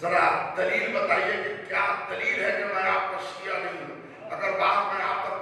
ذرا دلیل بتائیے کہ کیا دلیل ہے کہ میں آپ کا شیعہ نہیں ہوں. اگر بات میں آپ تک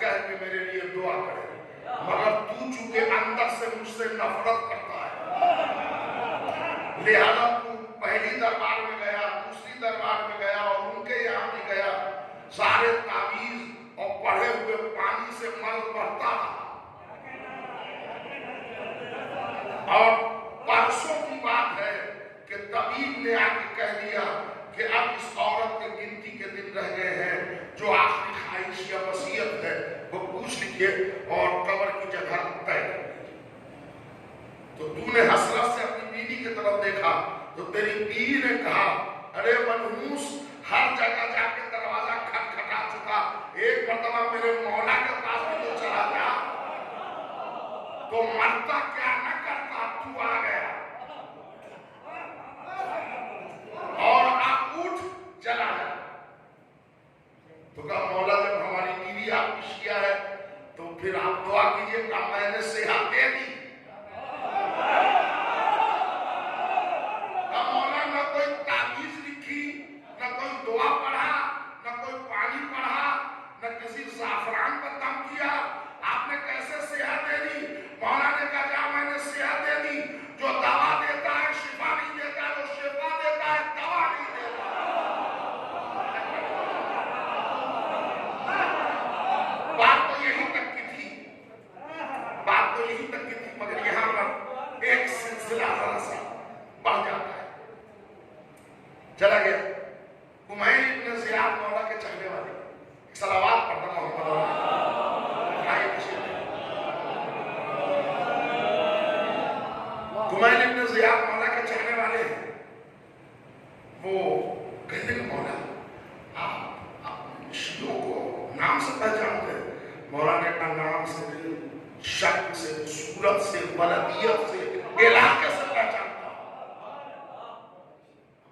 کہہ کے میرے لیے دعا کرے، مگر تو چونکہ اندر سے مجھ سے نفرت کرتا ہے، لہذا تو پہلی دربار میں گیا، دوسری دربار میں گیا اور ان کے یہاں بھی گیا، سارے تعویذ اور پڑھے ہوئے پانی سے مرض بڑھتا رہا۔ اور پرسوں کی بات ہے کہ طبیب نے آ کے کہہ دیا کہ اب اس عورت کے گنتی کے دن رہ گئے ہیں، جو آخری خواہش یا وصیت ہے وہ پوچھ لیجیے اور قبر کی جگہ طے کر دیجیے۔ تو تو نے حسرت سے اپنی بیوی کی طرف دیکھا تو تیری بیوی نے کہا، ارے منحوس، ہر جگہ جا کے دروازہ کھٹکھٹا چکا، ایک مرتبہ میرے مولا کے پاس بھی تو چلا جا، تو مرتا کیا نہ کرتا، تو آ گیا اور آپ اٹھ چلا جا۔ تو کہا مولا جب ہماری بیوی آپ کی شیعہ ہے تو پھر آپ دعا کیجئے کہ میں نے صحت دے دی۔ مولا نہ کوئی تعویذ لکھی، نہ کوئی دعا پڑھا، نہ کوئی پانی پڑھا، نہ کسی زعفران پر دم کیا، آپ نے کیسے صحت دے دی؟ مولا نے کہا جا میں نے صحت دے دی، جو دوا دیتا ہے شفا نہیں دیتا، جو شفا دیتا ہے دوا نہیں دیتا۔ بات تو یہی تک کی تھی، بات تو یہی تک کی تھی، مگر یہاں پر ایک سلسلہ ذرا سا بڑھ جاتا ہے۔ چلا گیا کمیل ابن زیاد مولا کے چاہنے والے، صلوات پڑھنا محمد کمیل ابن زیاد مولا کے چاہنے والے ہیں، وہ کہتے ہیں مولا آپ شیعوں کو نام سے پہچانتے ہیں؟ مولا نے کہا نام سے نہیں، شکل سے، صورت سے، بلدیت سے، علاقے سے پہچانتا ہوں۔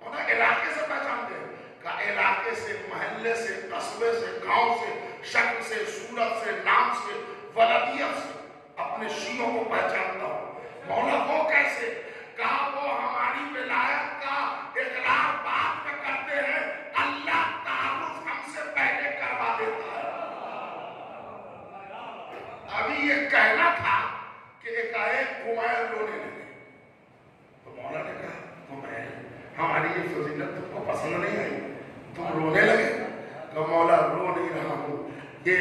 مولا علاقے سے پہچانتے ہیں؟ کہا علاقے سے، محلے سے، قصبے سے، گاؤں سے، شکل سے، صورت سے، نام سے، بلدیت سے اپنے شیعوں کو پہچانتا ہوں۔ مولا وہ کیسے؟ کہا وہ ہماری ولایت کا اقرار بعد میں کرتے ہیں، اللہ تعارف ہم سے پہلے کروا دیتا ہے۔ ابھی یہ کہنا تھا کہ ایک کمیل رونے لگے، تو مولا نے کہا کمیل ہماری یہ فضیلت تم کو پسند نہیں آئی، تم رونے لگے؟ کہ مولا رو نہیں رہا ہوں، یہ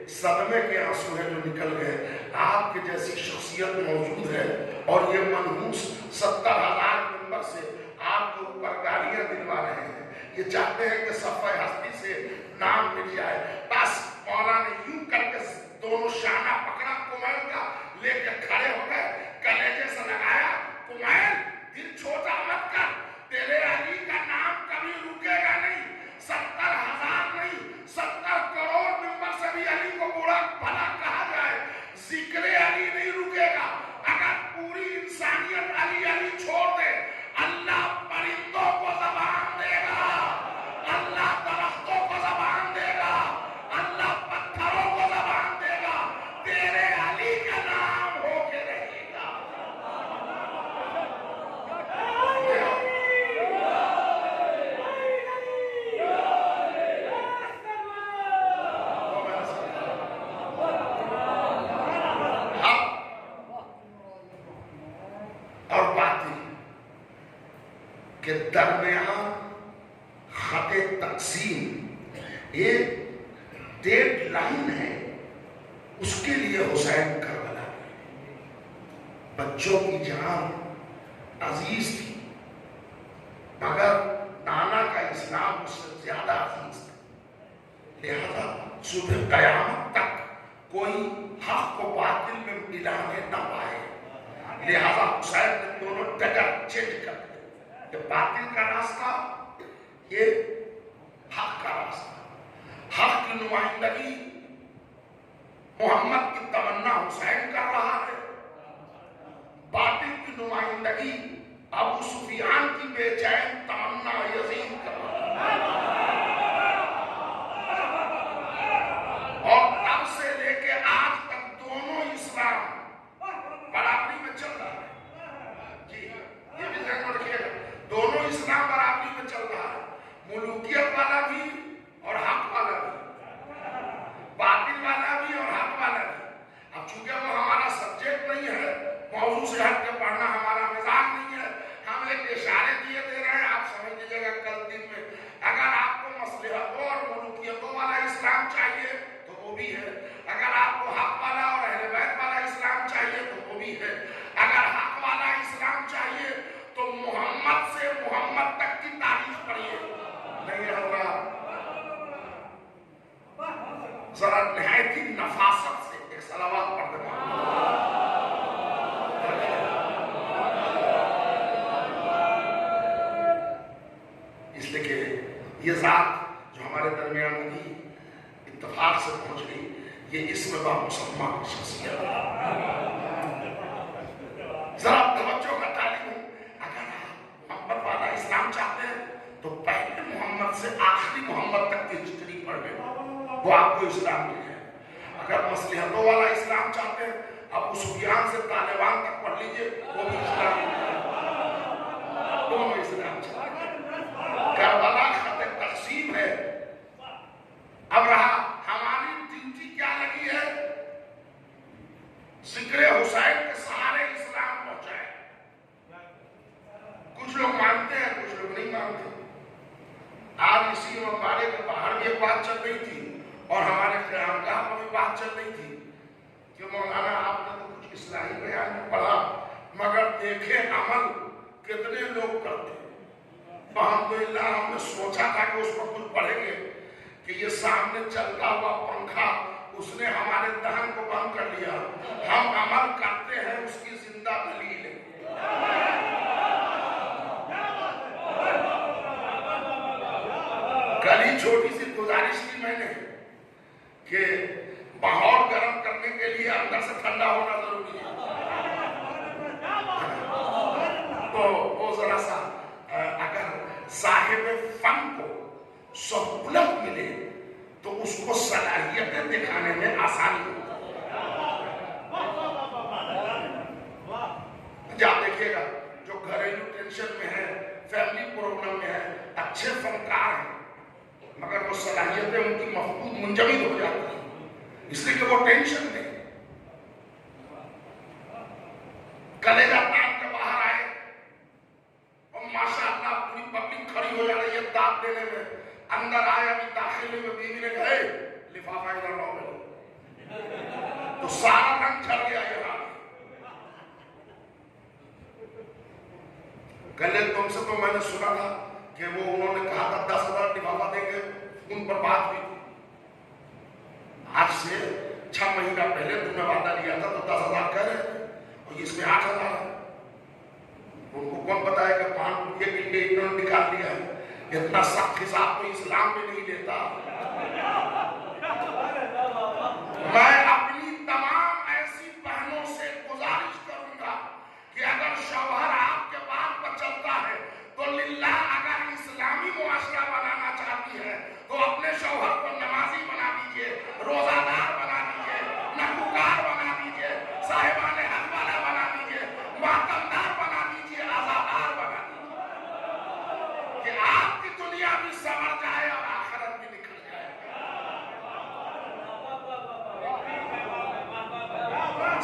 صدمے کے آنسو ہیں جو نکل گئے، آپ کے جیسی شخصیت موجود ہے اور یہ منحوس 70,000 ممبر سے آپ کے اوپر گالیاں دلوا رہے ہیں، یہ چاہتے ہیں کہ صفحہ ہستی سے نام مٹ جائے۔ بس مولا نے یوں کر کے دونوں شانہ پکڑا کمیل کا، لے کے کھڑے ہو گئے، کلیجے سے لگایا، کمیل دل چھوٹا مت کر، تیرے علی کا نام کبھی رکے گا نہیں، 70,000 نہیں 70 کروڑ ممبر سے بھی علی کو بڑا بھلا کہا جائے، ذکر علی نہیں رکے گا۔ اگر پوری انسانیت علی علی چھوڑ دے، اللہ پرندوں کو زبان دے گا، اللہ درختوں کو زبان دے گا، اللہ پتھروں کو زبان دے گا، تیرے علی کا نام ہو کے رہے گا۔ اور بات یہ کہ درمیان خط تقسیم ایک ڈیڈ لائن ہے، اس کے لیے حسین کربلا میں بچوں کی جان عزیز تھی، مگر نانا کا اسلام اس سے زیادہ عزیز تھا، لہذا صبح قیامت تک کوئی حق کو باطل میں ملانے نہ پائے، لہذا حسین نے دونوں ڈگر چینج کر دیا کہ باطل کا راستہ، یہ حق کا راستہ، حق کی نمائندگی محمد کی تمنا حسین کر رہا ہے، باطل کی نمائندگی ابو سفیان کی بے چین تمنا یزید کر رہا ہے، اور تب سے لے کے آج تک دونوں اسلام برابری میں چل رہا ہے۔ جی یہ بھی ذہن میں رکھیے گا، دونوں اسلام برابری میں چل رہا ہے، ملوکیت والا بھی اور حق والا بھی، باطل والا بھی اور وہ بھی ہے. اگر آپ کو حق والا اور اہل بیت والا اسلام چاہیے تو وہ بھی ہے. اگر حق والا اسلام چاہیے تو محمد سے محمد تک کی تاریخ پڑھیے. نہیں ہوگا ذرا نہایت ہی نفاست سے ایک صلوات پڑھ دیں. اس لیے کہ یہ ذات جو ہمارے درمیان تھی اتفاق سے پہنچ گئی. یہ اسم با مسمہ شخصیت ذرا توجہ کا تعلیم. اگر آپ محمد والا اسلام چاہتے ہیں تو پہلے محمد سے آخری محمد تک کی ہسٹری پڑھ لیں, وہ آپ کو اسلام مل جائے. اگر مصلحتوں والا اسلام چاہتے ہیں ابو سفیان سے طالبان تک پڑھ لیجئے, وہ بھی اسلام مل جائے. دونوں اسلام چاہتے ہیں. کربلا خط تقسیم ہے. اب رہا ہماری ڈیوٹی کیا لگی ہے, ذکر حسین کے سہارے اسلام پہنچائے. کچھ لوگ مانتے ہیں, کچھ لوگ نہیں مانتے. آج اسی ممبارے کے باہر بھی ایک بات چل رہی تھی اور ہمارے قیامگاہ میں بھی بات چل رہی تھی کہ مولانا آپ نے تو کچھ اصلاحی بیان میں پڑھا مگر دیکھے عمل کتنے لوگ کرتے. الحمدللہ ہم نے سوچا تھا کہ اس پر کچھ پڑھیں گے کہ یہ سامنے چلتا ہوا پنکھا اس نے ہمارے دہن کو بند کر لیا. ہم عمل کرتے ہیں, اس کی زندہ دلیل ہے. کل ہی چھوٹی سی گزارش کی میں نے کہ ماحول گرم کرنے کے لیے اندر سے ٹھنڈا ہونا ضروری ہے. تو وہ ذرا سا اگر صاحب فن کو سہولت ملے تو اس کو صلاحیتیں دکھانے میں آسانی ہوتی ہے. آپ دیکھیے گا جو گھریلو ٹینشن میں ہے, فیملی پروگرام میں ہے, اچھے فنکار ہیں مگر وہ صلاحیتیں ان کی مفقود منجمد ہو جاتی ہیں اس لیے کہ وہ ٹینشن میں کلیجہ تاپ کے باہر آئے اور ماشاءاللہ پوری پبلک کھڑی ہو جا رہی ہے داد دینے میں. اندر آئے ابھی داخلے میں بیوی نے کہے لفافہ ادھر لاؤ میرے, تو سارا رنگ چڑھ گیا. یہ حال کل تم سے تو میں نے سنا تھا کہ وہ انہوں نے کہا تھا 10,000 لفافہ دیں گے, ان پر بات ہوئی تھی. آج سے 6 مہینہ پہلے تم نے وعدہ لیا تھا تو 10,000 کہہ رہے تھے اور اس میں 8,000 ہے. ان کو کون پتا ہے کہ 5 روپے کے لیے انہوں نے نکال لیا ہے. اتنا سخت حساب تو اسلام میں نہیں دیتا. میں اپنی تمام ایسی بہنوں سے گزارش کروں گا کہ اگر شوہر آپ کے بات پر چلتا ہے تو للہ اگر اسلامی معاشرہ بنانا چاہتی ہے تو اپنے شوہر کو نمازی بنا دیجئے, روزہ دار بنا دیجئے, نکوکار بنا دیجئے, صاحبان حق والا بنا دیجئے, ماتمدار بنا دیجئے, آزادار بنا دیجئے کہ آپ کی دنیا بھی سمر جائے اور آخرت بھی نکل جائے.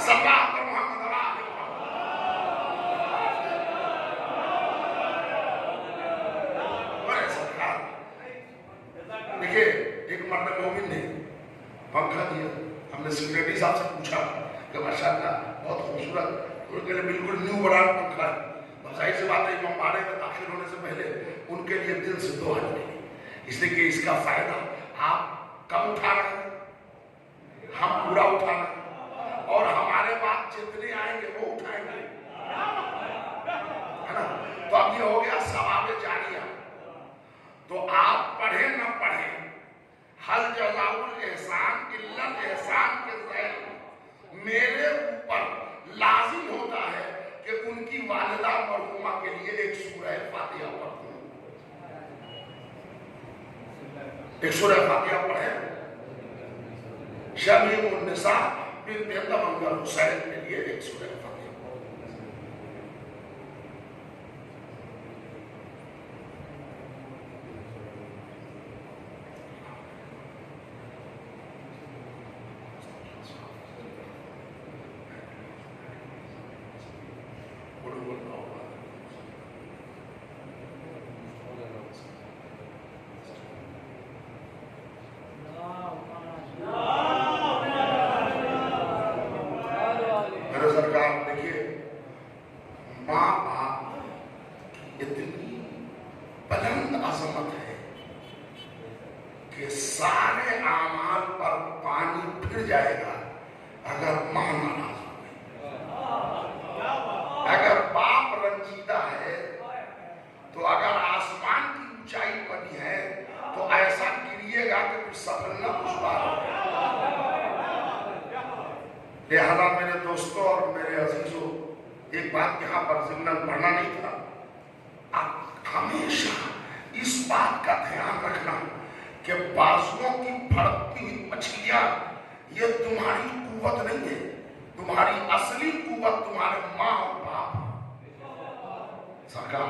صلوات محمد علیہ دیکھیں ایک مرد مومن نے پنکھا دیا. ہم نے سیکریٹری صاحب سے پوچھا کہ ماشاءاللہ بہت خوبصورت, انہوں نے بالکل نیو برانڈ پنکھا ہے. ظاہر سی بات ہے امام باڑے میں داخل ہونے سے پہلے ان کے لیے دل سے دعا ملی, اس لیے کہ اس کا فائدہ آپ کم اٹھا رہے ہیں, ہم پورا اٹھا رہے ہیں اور ہمارے بعد جتنے آئیں گے وہ اٹھائیں گے, ہے نا. تو اب یہ ہو گیا ثواب جاریہ. تو آپ پڑھیں نہ پڑھیں, حل جزاء الاحسان الا الاحسان کے ذیل میرے اوپر لازم ہوتا ہے کہ ان کی والدہ مرحومہ کے لیے ایک سورہ فاتحہ پڑھوں. ایک سورہ فاتحہ پڑھیں. شمیم النساء بنت منگل حسین کے لیے ایک سورہ فاتحہ. Allah گر جائے گا اگر ماں ناراض ہو گئی. اگر باپ رنجیدہ ہے تو اگر آسمان کی اونچائی بنی ہے تو ایسا گریے گا کہ پھر سنبھلنا دشوار ہو. لہذا میرے دوستوں اور میرے عزیزوں، ایک بات یہاں پر ضمن پڑھنا نہیں تھا، آپ ہمیشہ اس بات کا دھیان رکھنا کہ بازوؤں کی پھڑکتی ہوئی مچھلیاں یہ تمہاری قوت نہیں ہے. تمہاری اصلی قوت تمہارے ماں اور باپ. سرکار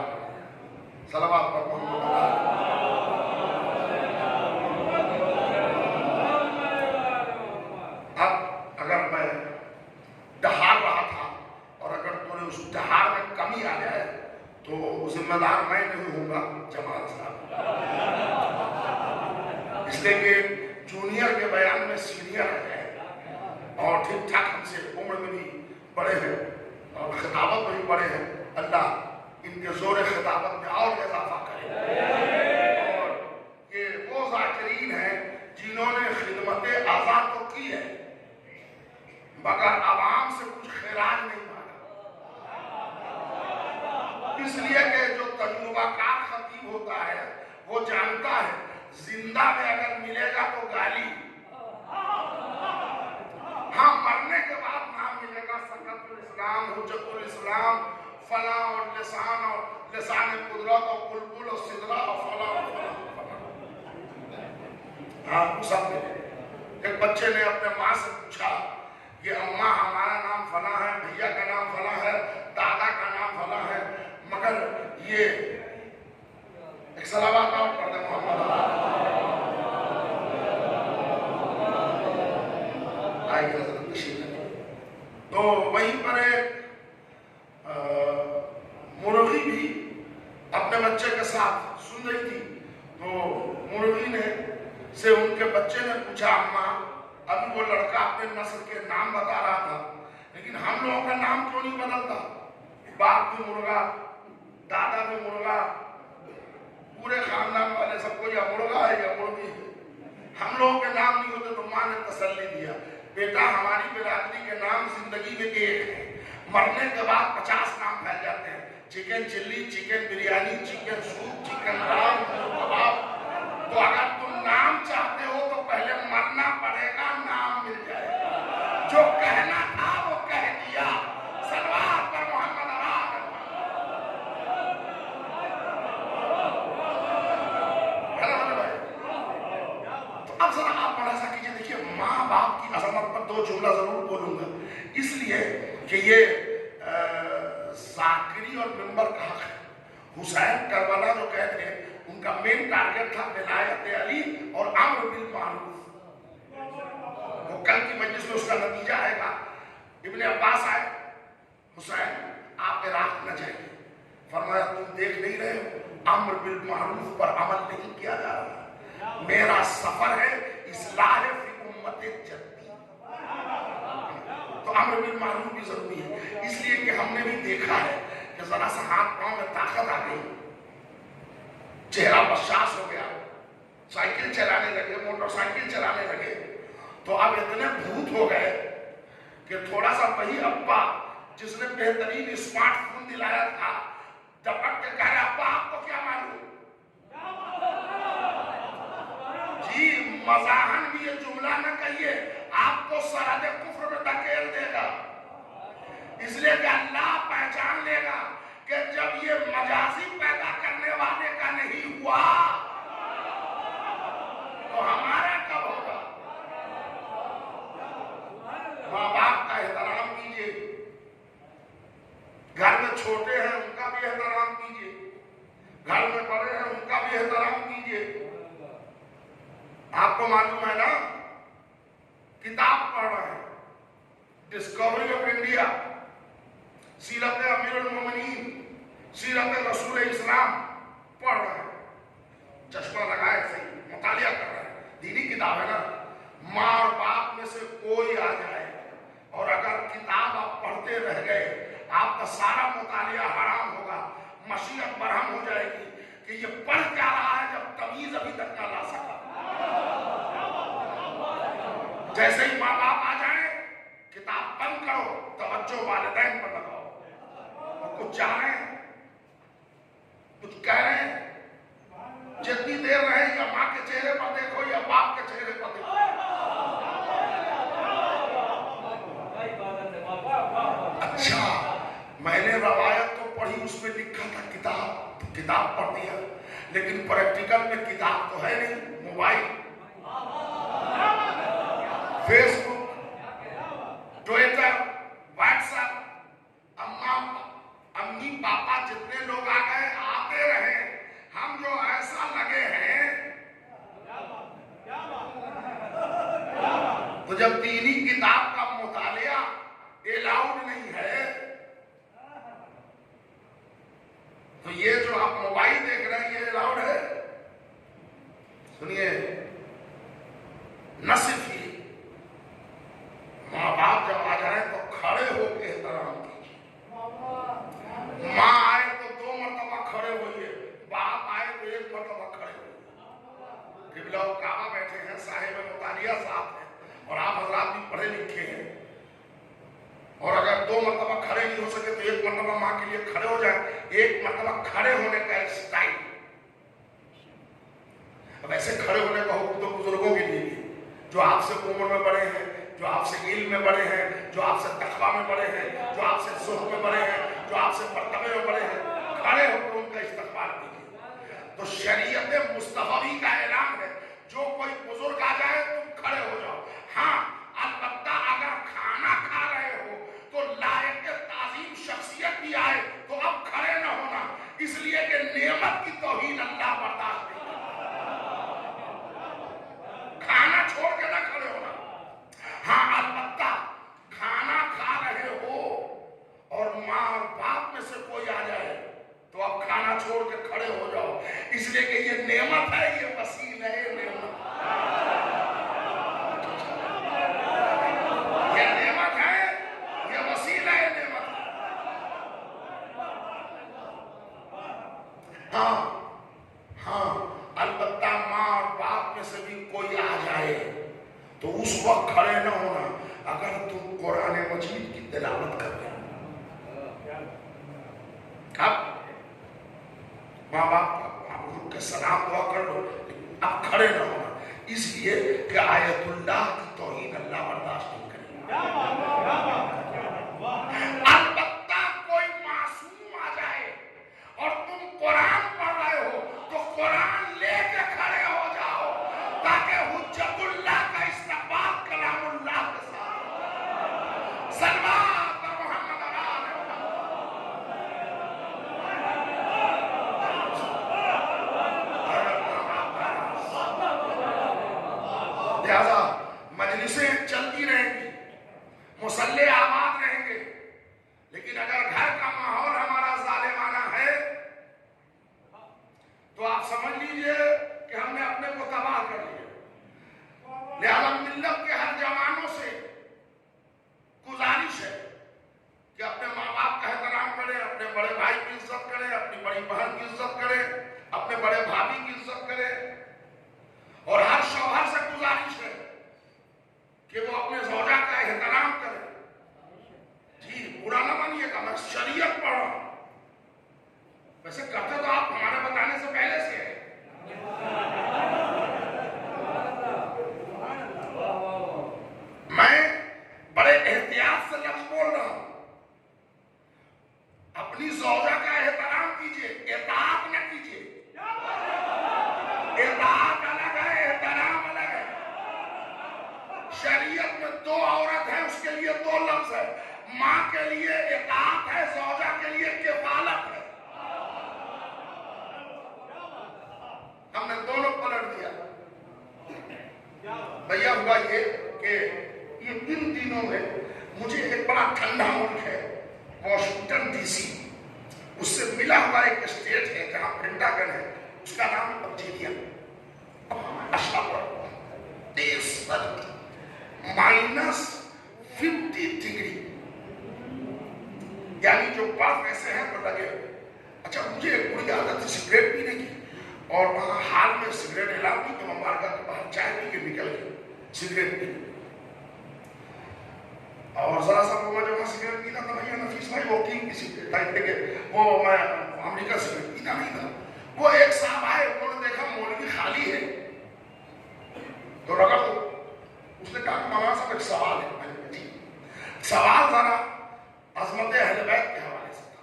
صلوات پر محمد. اب اگر میں دہار رہا تھا اور اگر تمہیں اس دہار میں کمی آ جائے تو ذمہ دار میں نہیں ہوں گا، جمال صاحب. اس لیے کہ جونیئر کے بیان میں سینئر ہے اور ٹھیک ٹھاک ہم سے عمر میں بھی بڑے ہیں اور خطابت میں بھی بڑے ہیں. اللہ ان کے زور خطابت میں اور اضافہ کرے. اور یہ وہ ذاکرین ہیں جنہوں نے خدمت آزاد تو کی ہے مگر عوام سے کچھ خراج نہیں مانگا. اس لیے کہ جو تجربہ کار خطیب ہوتا ہے وہ جانتا ہے زندہ میں اگر ملے گا تو گالی، ہاں مرنے کے بعد نام ملے گا سنت الاسلام، حجت الاسلام، فلاں اور لسان قدرت اور بلبل اور سدرہ اور فلاں اور فلاں. ہاں وہ سب ملے. ایک بچے نے اپنے ماں سے پوچھا کہ اماں ہمارا نام فلاں ہے، بھیا کا نام فلاں ہے، دادا کا نام فلاں ہے، مگر یہ ایک صلوات اور پڑھ دیں محمد. تو وہیں پر ایک مرغی بھی اپنے بچے کے ساتھ سن رہی تھی. تو مرغی نے سے ان کے بچے نے پوچھا اماں ابھی وہ لڑکا اپنے نسل کے نام بتا رہا تھا لیکن ہم لوگوں کا نام کیوں نہیں بدلتا؟ باپ بھی مرغا، دادا بھی مرغا، پورے خاندان والے سب کو یا مرغا ہے یا مرغی ہے، ہم لوگوں کے نام نہیں ہوتے. تو ماں نے تسلی دیا بیٹا ہماری برادری کے نام زندگی میں ایک ہے، مرنے کے بعد 50 نام پھیل جاتے ہیں. Chicken chilli, chicken biryani, chicken soup, chicken رام، کباب. تو اگر تم نام چاہتے ہو تو پہلے مرنا پڑے گا، نام مل جائے گا. جو کہنا تھا وہ کہہ دیا. صلوات پر محمد. اب ذرا آپ بڑا سا کیجئے، دیکھیے ماں باپ کی عظمت پر 2 جملہ ضرور بولوں گا اس لیے کہ یہ ذاکری اور ممبر کا حق ہے. حسین کربلا جو کہتے ہیں ان کا مین ٹارگٹ تھا ولایت علی اور امر بالمعروف. وہ کل کی مجلس میں اس کا نتیجہ آئے گا. ابن عباس آئے، حسین آپ عراق نہ جائیے. فرمایا تم دیکھ نہیں رہے ہو امر بالمعروف پر عمل نہیں کیا جا رہا. میرا سفر ہے اصلاح فی امت جدی. تو امر بالمعروف بھی ضروری ہے. اس لیے کہ ہم نے بھی دیکھا ہے کہ ذرا سا ہاتھ پاؤں میں طاقت آ گئی، چہرہ بشاش ہو گیا، سائیکل چلانے لگے، موٹر سائیکل چلانے لگے، تو اب اتنے بھوت ہو گئے کہ تھوڑا سا وہی ابا جس نے بہترین اسمارٹ فون دلایا تھا ڈپٹ کے کہہ رہے ابا آپ کو کیا معلوم. جی مزاحن بھی یہ جملہ نہ کہیے، آپ کو سرحد کفر میں دھکیل دے گا. اس لیے کہ اللہ پہچان لے گا کہ جب یہ مجازی پیدا کرنے والے کا نہیں ہوا تو ہمارا کب ہوگا. ماں باپ کا احترام کیجیے، گھر میں چھوٹے ہیں ان کا بھی احترام کیجیے، گھر میں بڑے ہیں ان کا بھی احترام کیجیے. آپ کو معلوم ہے نا کتاب پڑھ رہے ہیں ڈسکوری آف انڈیا، سیرت امیر المومنین، سیرت رسول اسلام پڑھ رہے ہیں، چشمہ لگائے صحیح مطالعہ کر رہے ہیں، دینی کتاب ہے نا. ماں اور باپ میں سے کوئی آ جائے اور اگر کتاب آپ پڑھتے رہ گئے آپ کا سارا مطالعہ حرام ہوگا، مشیت برہم ہو جائے گی کہ یہ پڑھ کیا رہا ہے جب تمیز ابھی تک نہ لا سکا. جیسے ہی ماں باپ آ جائیں کتاب بند کرو، توجہ والدین پر لگاؤ. اور کچھ چاہ رہے ہیں، کچھ کہہ رہے ہیں، جتنی دیر رہے یا ماں کے چہرے پر دیکھو یا باپ کے چہرے پر دیکھو. اچھا میں نے روایت تو پڑھی، اس میں لکھا تھا کتاب پڑھ دیا، لیکن پریکٹیکل میں کتاب تو ہے نہیں. موبائل، فیس بک، ٹویٹر، واٹس ایپ، امی پاپا جتنے لوگ آ گئے آتے رہے، ہم جو ایسا لگے ہیں. تو جب دینی کتاب کا مطالعہ الاؤڈ نہیں ہے تو یہ جو آپ موبائل دیکھ رہے ہیں یہ الاؤڈ ہے؟ سنیے، نہ صرف یہ، ماں باپ جب آ جائیں تو کھڑے ہو کے احترام کیجیے. ماں آئے تو 2 مرتبہ کھڑے ہوئیے، باپ آئے تو 1 مرتبہ کھڑے ہوئیے. قبلہ و کعبہ بیٹھے ہیں، صاحب مطالعہ صاحب ہیں، اور آپ حضرات بھی پڑھے لکھے ہیں، اور اگر 2 مرتبہ کھڑے نہیں ہو سکے تو 1 مرتبہ ماں کے لیے کھڑے ہو جائیں. 1 مرتبہ کھڑے ہونے کا اسٹائل. اب ایسے کھڑے ہونے کا حکم تو بزرگوں کے لیے بھی، جو آپ سے عمر میں بڑے ہیں، جو آپ سے علم میں بڑے ہیں، جو آپ سے تقویٰ میں بڑے ہیں، جو آپ سے زہد میں بڑے ہیں، جو آپ سے مرتبے میں بڑے ہیں. کھڑے ہو کر ان کا استقبال کیجیے. تو شریعت مصطفی کا اعلان ہے، جو کوئی بزرگ آ جائے تم کھڑے ہو جاؤ. ہاں البتہ اگر کھانا کھا رہے ہو تو لائق تعظیم شخصیت بھی آئے تو اب کھڑے نہ ہونا، اس لیے کہ نعمت کی توہین اللہ برداشت نہیں کرتا. کھانا چھوڑ کے نہ کھڑے ہونا. ہاں البتہ کھانا کھا رہے ہو اور ماں اور باپ میں سے کوئی آ جائے تو اب کھانا چھوڑ کے کھڑے ہو جاؤ، اس لیے کہ یہ نعمت ہے، یہ وسیلہ ہے. نعمت ہے، یہ وسیلہ ہے، نعمت ہے. ہاں البتہ ماں اور باپ میں سے بھی کوئی آ جائے تو اس وقت کھڑے نہ ہونا اگر تم قرآن مجید کی تلاوت کر رہے ہو. اب ماں باپ کے سلام دعا کر لو، اب کھڑے نہ ہونا، اس لیے کہ آیت اللہ کی توہین اللہ برداشت نہیں کرے. البتہ کوئی معصوم آ جائے اور تم قرآن پڑھ رہے ہو تو قرآن لے کے کھڑے ہو جاؤ تاکہ حجت اللہ کا استقبال کلام اللہ کے ساتھ. صلوات محمد لہذا مجلسیں چلتی رہیں گی، مصلے آباد رہیں گے، لیکن اگر گھر کا ماحول ہمارا ظالمانہ ہے تو آپ سمجھ لیجئے کہ ہم نے اپنے کو تباہ کر لیا. لہذا ملت کے ہر جوانوں سے گزارش ہے کہ اپنے ماں باپ کا احترام کریں، اپنے بڑے بھائی کی عزت کریں، اپنی بڑی بہن کی عزت کریں، اپنے بڑے بھابھی کی عزت کریں. اور ہر شوہر سے گزارش ہے کہ وہ اپنے زوجہ کا احترام کرے. جی برا نہ مانیے گا، میں شریعت پڑھ رہا ہوں، ویسے کرتے تو آپ ہمارے بتانے سے پہلے سے ہیں. میں بڑے احتیاط سے لفظ بول رہا ہوں. اپنی زوجہ کا احترام کیجیے، اطاعت نہ کیجیے. اطاعت الگ ہے، احترام الگ ہے. شریعت میں 2 عورت ہیں، اس کے لیے 2 لفظ ہے. ماں کے لیے اطاعت ہے، زوجہ کے لیے کفالت ہے. ہم نے دونوں پلٹ دیا. بھیا ہوا یہ کہ یہ 3 دنوں میں مجھے ایک بڑا ٹھنڈا ملک ہے واشنگٹن ڈی سی، اس سے ملا ہوا ایک اسٹیٹ ہے جہاں پینٹاگن ہے، اس کا نام ہے ورجینیا. -50 ڈگری، یعنی جو برف ایسے ہیں تو لگے ہوئے. اچھا مجھے ایک بری عادت تھی سگریٹ پینے کی، اور وہاں حال میں سگریٹ اعلان کی تو ہم بارگاہ کے باہر چائے پی کے نکل گئے سگریٹ پی. اور ذرا سا وہ میں جو وہاں سگریٹ پیتا تھا بھیا نفیس بھائی وہ کی کسی ٹائپ کے وہ میں امریکہ سگریٹ پیتا نہیں تھا. وہ ایک صاحب آئے, انہوں نے دیکھا مولوی خالی ہے تو رگڑ دو. اس نے کہا کہ مولانا صاحب ایک سوال ہے. میں نے کہا جی. سوال ذرا عظمت اہل بیت کے حوالے سے تھا.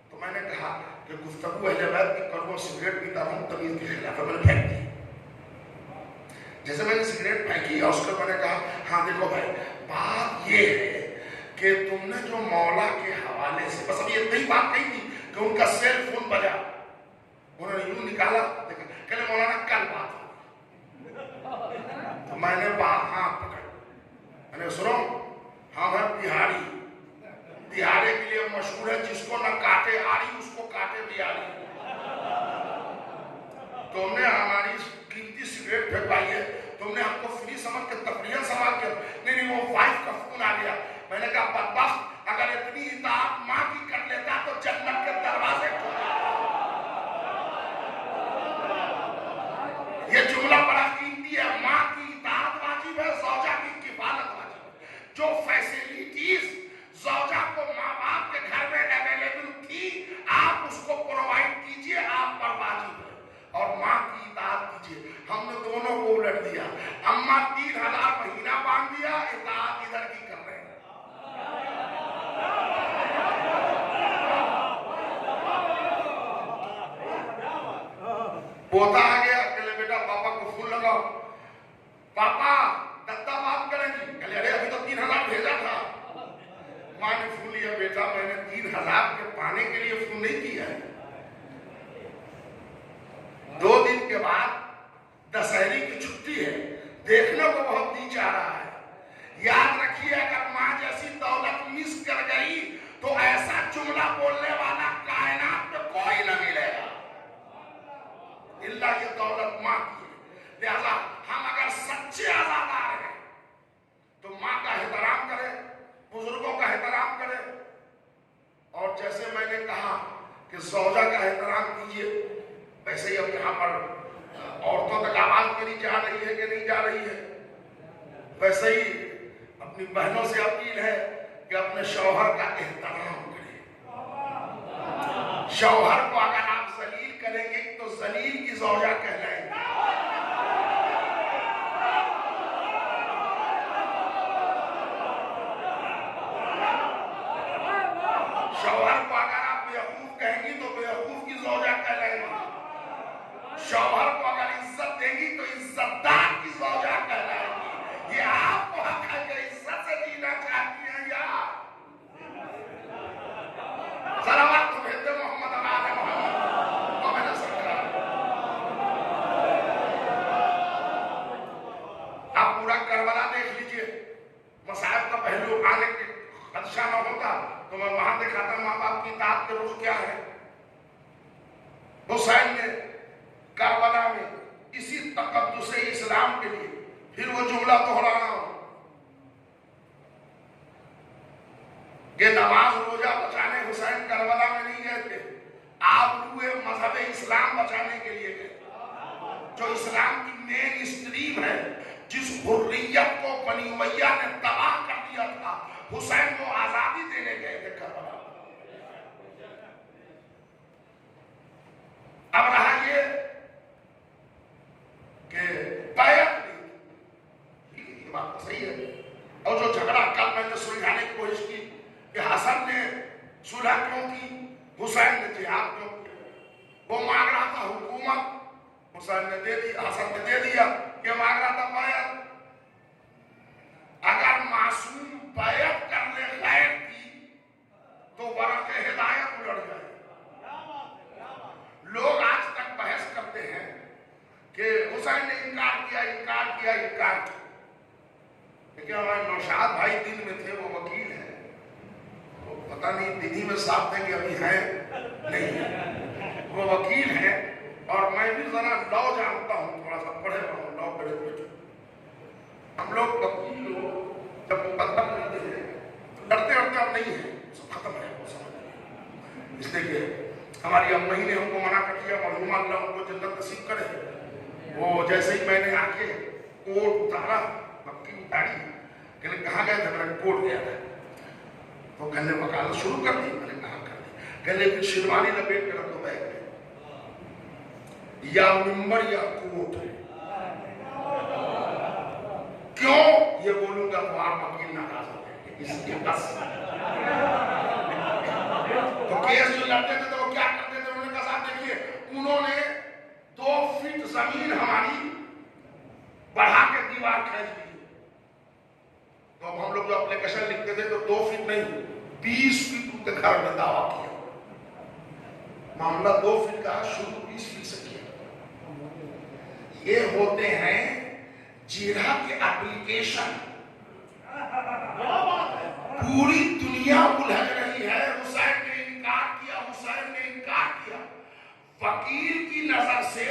تو میں نے کہا کہ گفتگو اہل بیت کی کروں, سگریٹ پیتا ہوں تمیز کے خلاف ہے. میں نے پھینک دی. جیسے میں نے سگریٹ پھینکی اور اس کو میں نے کہا ہاں دیکھو بھائی بات یہ ہے کہ تم نے جو مولا کے حوالے سے بس ابھی اتنی بات کہی تھی کہ ان کا سیل فون بجا. انہوں نے یوں نکالا, دیکھا کہ مولانا کل بات ہوگی. تو میں نے ہاتھ پکڑ, میں نے سنو ہاں میں بہاری, بہارے کے لیے مشہور ہے جس کو نہ کاٹے آڑی اس کو کاٹے بہاری. تم نے ہماری قیمتی سگریٹ پھینکوائی ہے, تم نے ہم کو فری سمجھ کے تفریح سوال کیا. نہیں وہ وائف کا فون آ گیا. میں نے کہا بدبخت اگر اتنی اطاعت ماں کی کر لیتا تو جنت کے دروازے کھولے. یہ جملہ بڑا قیمتی ہے. ماں کی اطاعت واجب ہے, زوجہ کی کفالت واجب ہے. جو فیسلٹیز زوجہ کو ماں باپ کے گھر میں اویلیبل تھی آپ اس کو پرووائڈ کیجئے, آپ پر واجب ہے. اور ماں کی اطاعت کیجئے. ہم نے دونوں کو الٹ دیا. اماں 3000 مہینہ باندھ دیا, اطاعت ادھر کی کر رہے ہیں. پوتا آ گیا, کہلے بیٹا پاپا کو فون لگاؤ. پاپا دتا بات کریں گی. کہلے ارے ابھی تو 3000 بھیجا تھا. ماں نے فون لیا, بیٹا میں نے 3000 کے پانے کے لیے فون نہیں کیا ہے. 2 دن کے بعد دسہری کی چھٹی ہے, دیکھنے کو بہت دل چاہ رہا ہے. یاد رکھیے اگر ماں جیسی دولت مس کر گئی تو ایسا جملہ بولنے والا کائنات میں کوئی نہ ملے گا اللہ. یہ دولت ماں کی ہے. لہذا ہم اگر سچے عزادار ہیں تو ماں کا احترام کریں, بزرگوں کا احترام کریں. اور جیسے میں نے کہا کہ زوجہ کا احترام کیجیے, ویسے ہی اب یہاں پر عورتوں تک آواز میری جا رہی ہے کہ نہیں جا رہی ہے, ویسے ہی اپنی بہنوں سے اپیل ہے کہ اپنے شوہر کا احترام کریں. شوہر کو اگر آپ ذلیل کریں گے تو ذلیل کی زوجہ کہلائیں گے. شوہر کو اگر آپ بیوقوف کہیں گی تو بیوقوف کی زوجہ کہلائیں گے. شوہر کو اگر عزت دیں گی تو عزت دار کی زوجہ کہلائیں گی. یہ آپ کو حق ہے کہ عزت سے جینا چاہتی ہیں یا صلوات تو بھیجتے محمد آل محمد محمد سرکار. آپ پورا کربلا دیکھ لیجئے. مصائب کا پہلو آنے کے خدشہ نہ ہوتا تو میں وہاں دکھاتا ماں باپ کی اطاعت کے رخ کیا ہے. حسین نے کربلا میں اسی تقدس اسلام کے لیے پھر وہ جملہ دوہرا رہا ہوں کہ نماز روزہ بچانے حسین کربلا میں نہیں گئے تھے, آپ روئے مذہب اسلام بچانے کے لیے گئے, جو اسلام کی مین اسٹریم ہے, جس حریت کو بنی امیہ نے تباہ کر دیا تھا. حسین کو آزادی دینے گئے تھے کربلا. اب رہا یہ کہ بیعت نہیں, یہ بات صحیح ہے. اور جو جھگڑا کل میں نے سلجھانے کی کوشش کی کہ حسن نے صلح کیوں کی, حسین نے جہاد کیوں کیا. وہ مانگ رہا تھا حکومت, حسین نے دے دی, حسن نے دے دیا. یہ مانگ رہا تھا بیعت. اگر معصوم بیعت کرنے غیر کی تو ورق ہدایت الٹ جائے. لوگ آج تک بحث کرتے ہیں کہ حسین نے انکار کیا. لیکن ہمارے نوشاد بھائی دن میں تھے, وہ وکیل ہیں, تو پتہ نہیں دن ہی میں صاحب دیں گے ابھی ہیں نہیں ہیں, وہ وکیل ہیں. اور میں بھی ذرا لا جانتا ہوں, تھوڑا سا پڑھے ہوا ہوں, لا گریجویٹ. ہم لوگ وکیل جب مقدم کرتے ہیں ڈرتے اب نہیں ہیں, سب ختم ہے وہ سمجھ. اس لیے کہ ہماری امی نے ہم کو منع کر دیا, مرحومہ اللہ ان کو جنت نصیب کرے. وہ جیسے ہی میں نے آ کے کوٹ اتارا, مکی اتاری کہ کہاں گئے تھے؟ میں نے کوٹ گیا تھا. تو گلے وکالت شروع کر دی. میں نے کہا کر دی. گلے کی شیروانی لپیٹ کر تو بیٹھ گئے. یا ممبر یا کوٹ. کیوں یہ بولوں گا تو آپ وکیل ناراض ہو جائیں گے. اس کے بس تو کیس جو لڑتے تھے تو وہ کیا کرتے تھے؟ انہوں نے کہا صاحب دیکھیے انہوں نے 2 فٹ زمین ہماری بڑھا کے دیوار کھینچ دی. تو اب ہم لوگ جو اپلیکیشن لکھتے تھے تو 2 فٹ نہیں 20 فٹ ان کے گھر میں دعویٰ کیا. معاملہ 2 فٹ کا شروع 20 فٹ سے کیا. یہ ہوتے ہیں جیرا کے اپلیکیشن. پوری دنیا الجھ رہی ہے. حسین نے انکار کیا، حسین نے انکار کیا. وکیل کی نظر سے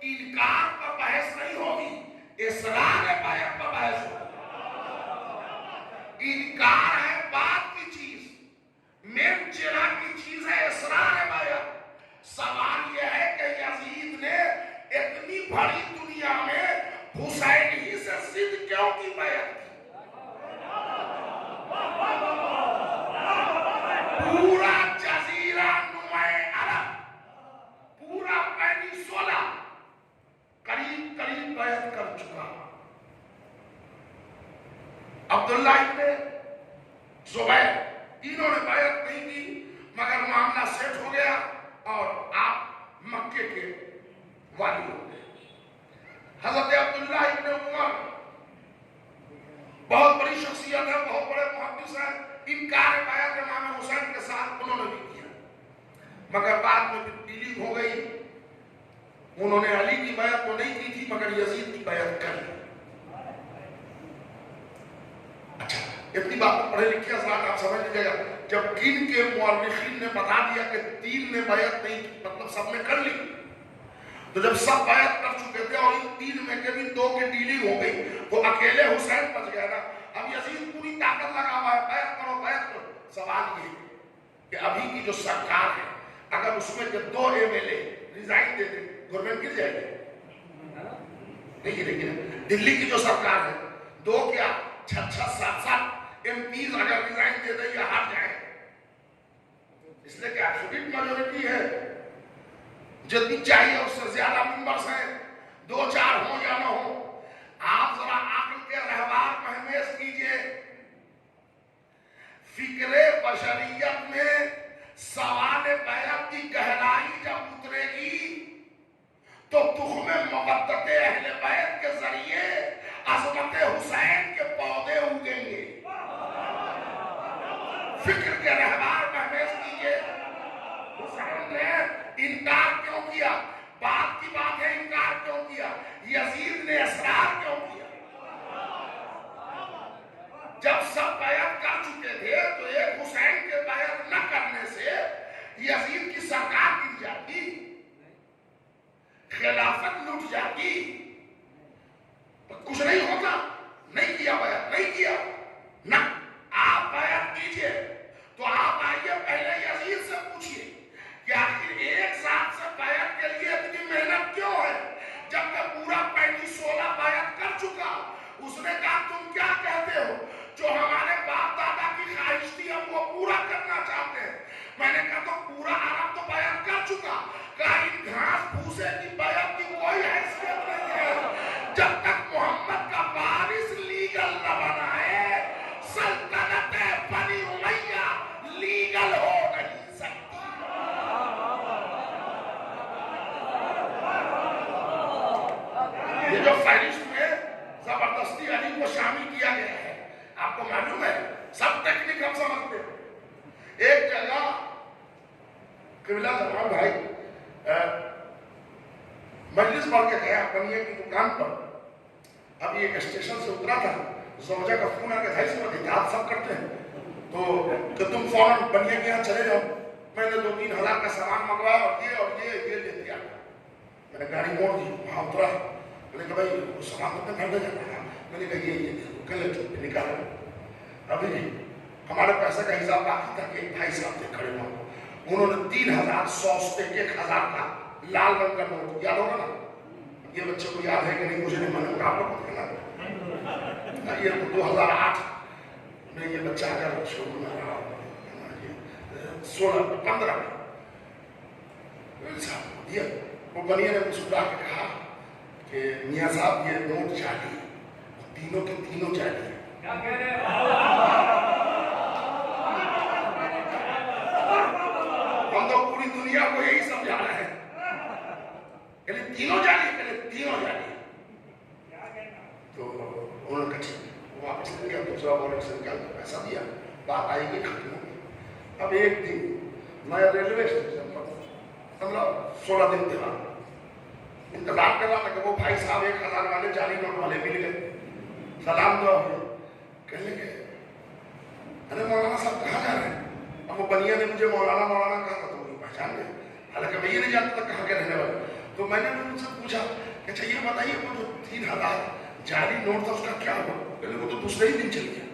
انکار پر بحث نہیں ہوگی، اصرار بیعت پر بحث ہوگی. انکار ہے بات کی چیز، مین چرا کی چیز ہے اصرار بیعت. سوال یہ ہے کہ یزید نے اتنی بڑی دنیا میں حسین ہی سے ضد کیوں کی بیعت کی؟ پورا جزیرہ نمائے عرب، پورا پینیسولا قریب قریب بیعت کر چکا. عبداللہ ابن زبیر انہوں نے بیعت نہیں کی، مگر معاملہ سیٹ ہو گیا اور آپ مکے کے والی ہو گئے. حضرت عبداللہ ابن عمر بہت بڑی شخصیت ہے، بہت بڑے محدث ہیں. انکار بیعت امام حسین کے ساتھ انہوں نے بھی کیا، مگر بعد میں ڈیلنگ ہو گئی. انہوں نے علی کی بیعت تو نہیں کی تھی مگر یزید کی بیعت کر لی. اچھا اتنی بات پڑھے لکھے حضرات آپ سمجھ لیجیے گا. جب کن کے مورخین نے بتا دیا کہ 3 نے بیعت نہیں کی، مطلب سب نے کر لی. تو جب سب بیعت کر چکے تھے اور ان 3 میں کے بھی 2 کی ڈیلنگ ہو گئی تو اکیلے حسین بچ گیا نا. اب یزید پوری طاقت لگا ہوا ہے، بیعت کرو بیعت کرو. سوال یہ کہ ابھی کی جو سرکار ہے اگر اس میں کے 2 MLA ریزائن دے دیں گورنمنٹ گر جائے گی؟ نہیں گرے گی. دلی کی جو سرکار ہے 2 کیا 6 7 MPs اگر ریزائن دے دیں یا ہار جائے، اس لیے کہ ایبسولوٹ میجورٹی ہے، جتنی چاہیے اس سے زیادہ ممبرس ہیں، 2 4 ہوں یا نہ ہوں. آپ ذرا عقل کے رہوار مہمیز کیجئے. فکر بشریت میں سوال بیعت کی گہرائی جب اترے گی تو تخم مقدت اہل بیت کے ذریعے عظمت حسین کے پودے اگیں گے. فکر کے رہبار مہمیز کیجئے. حسین نے انکار کیوں کیا؟ بات کی بات ہے انکار کیوں کیا؟ یزید نے اصرار کیوں کیا؟ جب سب بیعت کر چکے تھے تو ایک حسین کے بیعت نہ کرنے سے یزید کی سرکار گر جاتی، خلافت لٹ جاتی، کچھ نہیں ہوتا. نہیں کیا بیعت، نہیں کیا. نہ آپ بیعت کیجئے تو آپ آئیے پہلے یزید سے پوچھئے کہ آخر ایک ذات سے بیعت کے لیے اتنی محنت کیوں ہے؟ جب کہ پورا 16 بیعت کر چکا. اس نے کہا تم کیا کہتے ہو؟ جو ہمارے باپ دادا کی خواہش تھی ہم وہ پورا کرنا چاہتے ہیں. میں نے کہا تو پورا عرب تو بیعت کر چکا. کہا ان گھاس پھوسے کی بیعت کی کوئی حیثیت نہیں ہے جب تک محمد کا وارث لیگل نہ بنا ہے. سلطنت بنی امیہ لیگل ہو نہیں سکتی. یہ جو فہرست میں زبردستی علی کو شامل کیا گیا ہے آپ کو معلوم ہے، سب ٹیکنک ہم سمجھتے ہیں. ایک جگہ قبلہ زمان بھائی مجلس پڑھ کے گیا بنیے کی دکان پر. اب یہ اسٹیشن سے اترا تھا، زوجہ کا فون آ کے تھا، اس میں احتیاط سب کرتے ہیں تو کہ تم فوراً بنیے کے یہاں چلے جاؤ. میں نے 2-3 ہزار کا سامان منگوایا اور یہ لے دیا. میں نے گاڑی موڑ دی، وہاں اترا. میں نے کہا بھائی وہ سامان کتنے گھر لے جانا ہے؟ میں نے کہا یہ کل نکالا. ابھی ہمارے پیسے کا حساب باقی تھا کہ 2.5 صاحب تھے کھڑے ہوئے. انہوں نے 3,100 1,000 کا لال رنگ کا نوٹ، یاد ہوگا نا؟ یہ بچے کو یاد ہے کہ نہیں مجھے نہیں معلوم، آپ لوگ کو کہنا یہ 2008 میں یہ بچہ اگر شروع میں رہا 15 میں دیا، وہ بنیا نے مسکرا کے کہا کہ میاں صاحب یہ نوٹ جعلی، تینوں کے تینوں جعلی ہیں۔ ہم تو پوری دنیا کو یہی سمجھا رہے ہیں کہ تینوں جعلی، کہ تینوں جعلی۔ تو انہوں نے کہا وہ واپس لے گیا، دوسرا والٹ سے نکال کر پیسہ دیا، بات آئی گی ختم ہو گئی۔ اب ایک دن میں ریلوے اسٹیشن پر 16 دن تھا، انتظار کر رہا تھا کہ وہ بھائی صاحب 1000 والے جعلی نوٹ والے مل گئے، سلام دعا ہوئی، کہنے لگے ارے مولانا صاحب کہاں جا رہے ہیں؟ اب وہ بنیا نے مجھے مولانا مولانا کہا تھا تو مجھے پہچان گئے، حالانکہ میں یہ نہیں جانتا تھا کہاں کے رہنے والے۔ تو میں نے ان سے پوچھا کہ اچھا یہ بتائیے وہ جو 3000 جعلی نوٹ تھا اس کا کیا ہوا؟ کہنے وہ تو دوسرے ہی دن چل گیا،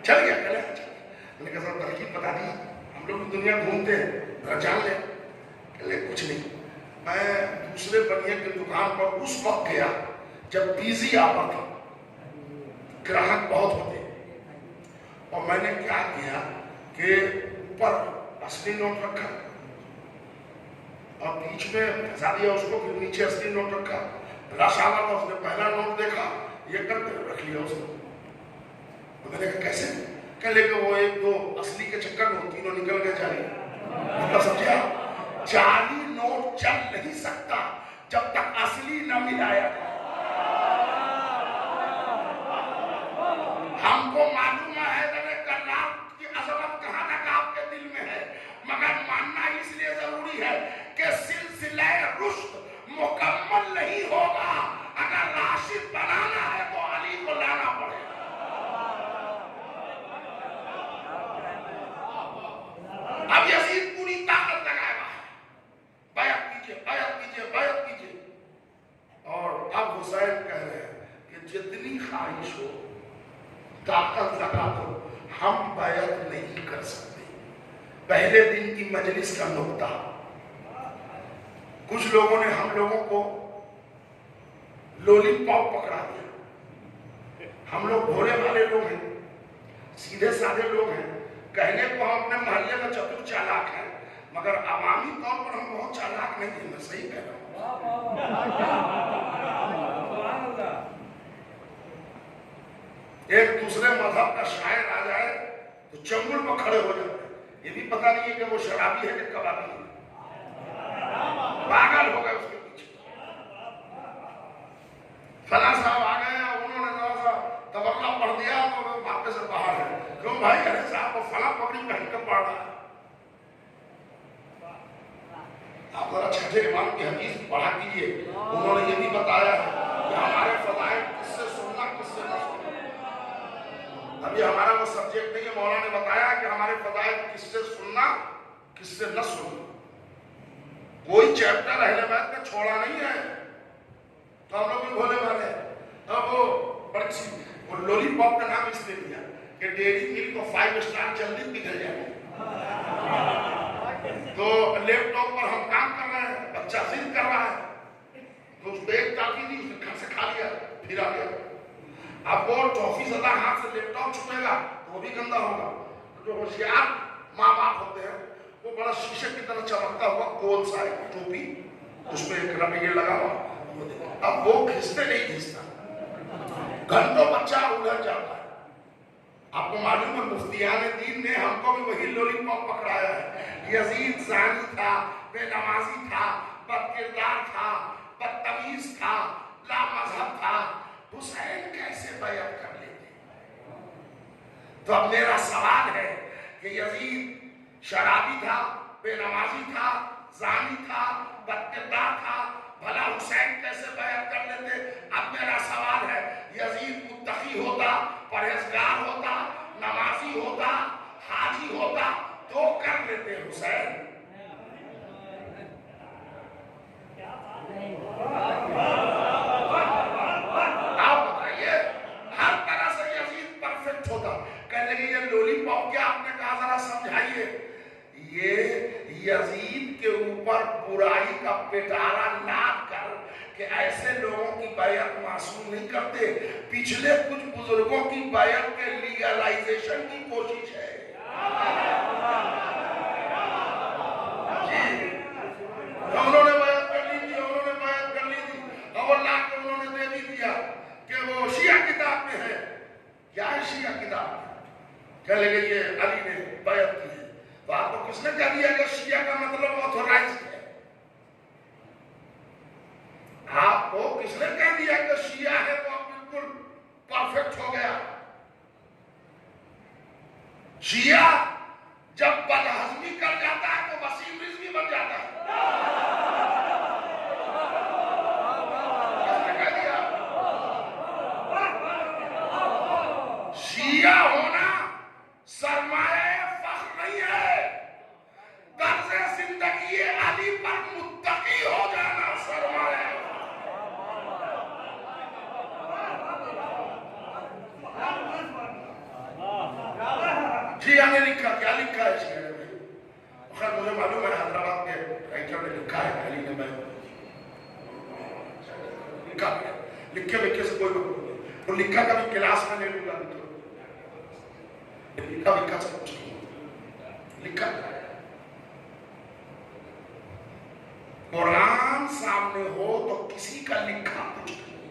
چل گیا۔ میں نے کہا سر ترکیب بتا دی، ہم لوگ دنیا گھومتے ہیں ذرا جان لیں۔ کہنے کچھ نہیں، میں دوسرے بنیا کی دکان پر اس وقت گیا جب بیزی آفر تھا، گراہک بہت ہوتے، اور میں نے کیا کیا کہ اوپر اصلی نوٹ رکھا اور بیچ میں پھنسا دیا اس کو، پھر نیچے اصلی نوٹ رکھا۔ رش آوا تھا، اس نے پہلا نوٹ دیکھا، یہ کر کے رکھ لیا اس نے۔ میں نے کہا کیسے؟ کہ لے کے وہ ایک دو اصلی کے چکر میں تینوں نکل گئے جعلی۔ مطلب سمجھا، جعلی نوٹ چل نہیں سکتا جب تک اصلی نہ ملایا جائے۔ ہم کو معلوم ہے حیدر کرار کی عظمت کہاں تک آپ کے دل میں ہے، مگر ماننا اس لیے ضروری ہے کہ سلسلہ رشد مکمل نہیں ہوگا۔ اگر راشد بنانا ہے تو علی کو لانا پڑے گا۔ اب یزید پوری طاقت لگائے گا، بیعت کیجئے، بیعت کیجئے، بیعت کیجئے۔ اور اب حسین کہہ رہے ہیں کہ جتنی خواہش ہو طاقت لگا دو، ہم بیعت نہیں کر سکتے۔ پہلے دن کی مجلس کا نقطہ، کچھ لوگوں نے ہم لوگوں کو لولی پاپ پکڑا دیا۔ ہم لوگ بھولے بھالے لوگ ہیں، سیدھے سادھے لوگ ہیں، کہنے کو ہم اپنے محلے میں چتر چالاک ہیں، مگر عوامی طور پر ہم بہت چالاک نہیں ہیں۔ میں صحیح کہہ رہا ہوں۔ ایک دوسرے مذہب کا شاعر آ جائے تو چنگل میں کھڑے ہو جاتے ہیں، یہ بھی پتہ نہیں ہے کہ وہ شرابی ہے کہ کبابی ہے، پاگل ہو گئے اس کے پیچھے۔ فلاں صاحب آ گئے، انہوں نے ذرا سا تبرہ پڑھ دیا تو واپس سے باہر ہے، کیوں بھائی ارے صاحب وہ فلاں پگڑی پہن کر پڑھ رہا ہے۔ آپ ذرا چھٹے امام کی حدیث پڑھا کیجئے، انہوں نے یہ بھی بتایا ہے کہ ہمارے فضائل کس سے سننا کس سے نہ سننا۔ ابھی ہمارا وہ سبجیکٹ نہیں ہے، مولانا نے بتایا کہ ہمارے فضائل کس سے سننا کس سے نہ سننا۔ کوئی چیپٹر اہل بیت نے چھوڑا نہیں ہے، تو ہم لوگ بھی بھولے والے ہیں۔ اب وہ بڑی سی وہ لولی پاپ کا نام اس لیے دیا کہ ڈیری ملک کو 5 اسٹار جلدی پگھل جائے۔ تو لیپ ٹاپ پر ہم کام کر رہے ہیں، بچہ ضد کر رہا ہے، تو اس پہ ایک ٹافی دی، اس نے گھر سے کھا لیا، پھر آ گیا۔ اب وہ ٹافی زدہ ہاتھ سے لیپ ٹاپ چھپے گا تو وہ بھی گندا ہوگا۔ جو ہوشیار ماں باپ ہوتے ہیں وہ بڑا شیشے کی طرح چمکتا ہوا گول سا ٹوپی، اس میں ایک ربیہ لگا ہوا، اب وہ کھستے نہیں کھستا، گھنٹوں بچہ ادھر جاتا ہے۔ آپ کو معلوم ہے مفتیان دین نے ہم کو بھی وہی لولی پاپ پکڑایا ہے۔ یزید زانی تھا، بے نمازی تھا، بد کردار تھا، بدتمیز تھا، لا مذہب تھا، حسین کیسے بیعت کر لیتے؟ تو اب میرا سوال ہے کہ یزید شرابی تھا، بے نمازی تھا، زانی تھا، بد کردار تھا، بھلا حسین کیسے بیعت کر لیتے؟ اب میرا سوال ہے یزید متقی ہوتا، پرہیزگار ہوتا، نمازی ہوتا، حاجی ہوتا تو کر لیتے حسین۔ آپ بتائیے، ہر طرح سے یزید پرفیکٹ ہوتا، کہنے لگے یہ لولی پاپ کیا آپ نے کہا ذرا سمجھائیے۔ یہ یزید کے اوپر برائی کا پٹارا لاد کر کہ ایسے لوگوں کی بیعت معصوم نہیں کرتے. پچھلے کچھ بزرگوں کی بیعت کے لیگلائزیشن کی کوشش ہے. جی انہوں نے بیعت کر لی تھی اور اللہ کے انہوں نے دے بھی دیا کہ وہ شیعہ کتاب میں ہے. کیا ہے شیعہ کتاب؟ کہہ لے گئے یہ علی نے بیعت کی ہے. تو آپ کو کس نے کہہ دیا کہ شیعہ کا مطلب آتھورائزڈ ہے؟ آپ کو کس نے کہہ دیا کہ شیعہ ہے تو آپ بالکل پرفیکٹ ہو گیا؟ شیعہ جب بدہضمی کر جاتا ہے تو وسیم رضوی بن جاتا ہے. کس نے کہہ دیا؟ شیعہ ہونا سرمایہ فخر نہیں ہے. طرز زندگی علی پر متقی ہو جانا سرمایہ. جی ہم نے لکھا، کیا لکھا ہے شعر میں؟ خیر مجھے معلوم ہے حیدرآباد کے رائٹر نے لکھا ہے، علی نے. میں لکھا لکھے سے کوئی اور لکھا کبھی کلاس میں نہیں لوں گا. لکھا سب کچھ لکھا. قرآن سامنے ہو تو کسی کا لکھا کچھ نہیں.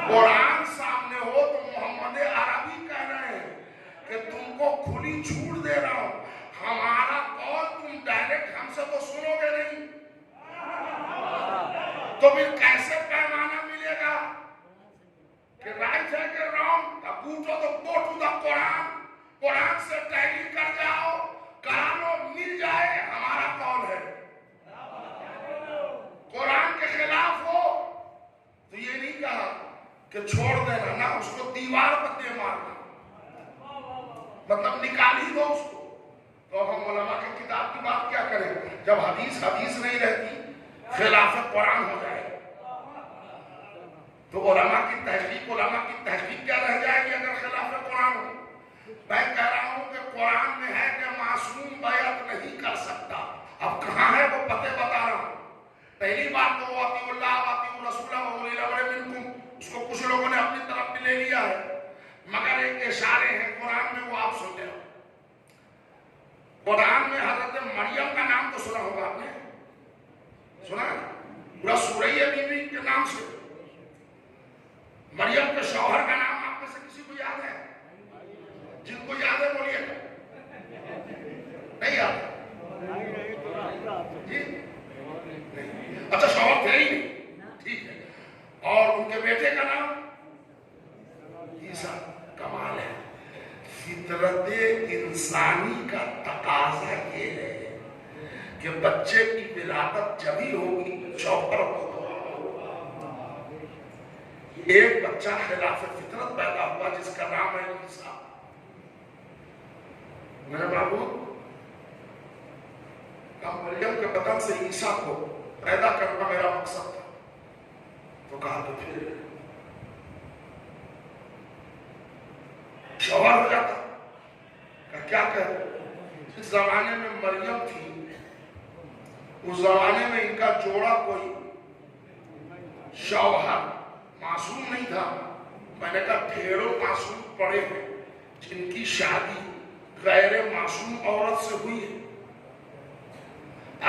قرآن سامنے ہو تو محمد عربی کہہ رہے ہیں کہ تم کو کھلی چھوٹ دے رہا ہوں، ہمارا قول تم ڈائریکٹ ہم سے تو سنو گے نہیں، تو پھر کیسے پیمانہ ملے گا کہ رائٹ ہے کہ رانگ؟ پوچھو تو گو ٹو دا قرآن، قرآن سے تحقیق کر جاؤ، کرانو مل جائے ہمارا قول ہے. قرآن کے خلاف ہو تو یہ نہیں کہا کہ چھوڑ دینا، نہ اس کو دیوار پر دے مارنا، مطلب نکال ہی دو اس کو. تو ہم علماء کی کتاب کی بات کیا کریں جب حدیث نہیں رہتی، خلاف قرآن ہو جائے تو علماء کی تحقیق کیا رہ جائے گی اگر خلاف قرآن ہو. میں کہہ رہا ہوں کہ قرآن میں ہے کہ معصوم بیعت نہیں کر سکتا. اب کہاں ہے وہ پتے بتا رہا ہوں. پہلی بات تو واطیعوا اللہ واطیعوا الرسول واولی الامر منکم، اس کو کچھ لوگوں نے اپنی طرف بھی لے لیا ہے، مگر ایک اشارے ہیں قرآن میں وہ آپ سن لیں. قرآن میں حضرت مریم کا نام تو سنا ہوگا آپ نے، سنا ہے؟ پورا سورہ بی بی کے نام سے. مریم کے شوہر کا نام آپ میں سے کسی کو یاد ہے؟ جن کو یاد ہے بولیے. نہیں یاد جی؟ اچھا شوہر تھے ہی نہیں، ٹھیک ہے. اور ان کے بیٹے کا نام عیسیٰ. کمال ہے. فطرت انسانی کا تقاضا یہ ہے کہ بچے کی ولادت جبھی ہوگی شوہر کو. ایک بچہ خلاف فطرت پیدا ہوا جس کا نام ہے عیسیٰ. میرے بابو مریم کے بدن سے عیسیٰ کو پیدا کرنا میرا مقصد تھا. تو کہا تو پھر شوہر ہو جاتا. کیا کہتے جس زمانے میں مریم تھی اس زمانے میں ان کا جوڑا کوئی شوہر معصوم نہیں تھا. میں نے کہا ڈھیروں معصوم پڑے ہیں جن کی شادی غیر معصوم عورت سے ہوئی ہے.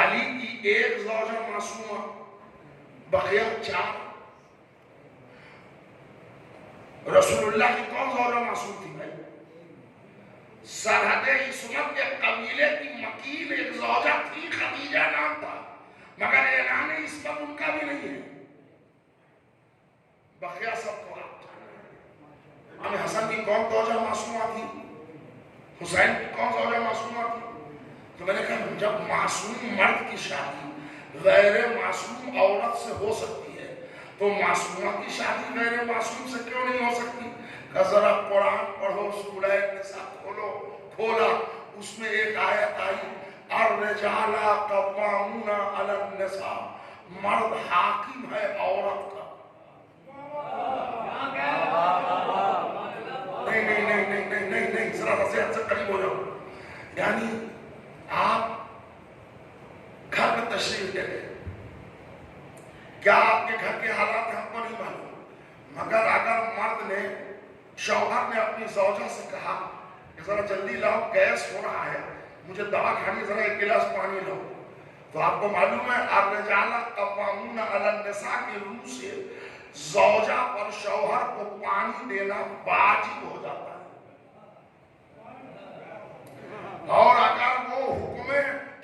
علی کی ایک زوجہ معصومہ، بقیہ 4. رسول اللہ کی کون زوجہ معصوم تھی بھائی؟ سرحد عصمت کے قبیلے کی مکین ایک زوجہ تھی، خدیجہ نام تھا، مگر اعلان عصمت ان کا بھی نہیں ہے. بقیہ سب کو آپ جانا. امام حسن کی کون زوجہ معصومہ تھی؟ حسین کی کون زوجہ معصومہ تھی؟ تو میں نے کہا جب معصوم مرد کی شادی غیر معصوم عورت سے ہو سکتی ہے تو معصومہ کی شادی غیر معصوم سے کیوں نہیں ہو سکتی؟ کہ ذرا قرآن پڑھو، سورہ نساء کھولا، اس میں ایک آیت آئی الرجال قوامون علی النساء، مرد حاکم ہے عورت کا. نہیں ذرا نصیحت سے قریب ہو جاؤ. یعنی آپ گھر میں تشریف لے گئے، میں شوہر نے اپنی زوجہ سے کہا کہ ذرا جلدی لاؤ، گیس ہو رہا ہے، مجھے دوا کھانی، ذرا ایک گلاس پانی لاؤ. تو آپ کو معلوم ہے الرجال قوامون علی النساء کی روح سے زوجہ پر شوہر کو پانی دینا واجب ہو جاتا ہے. اور اگر وہ حکم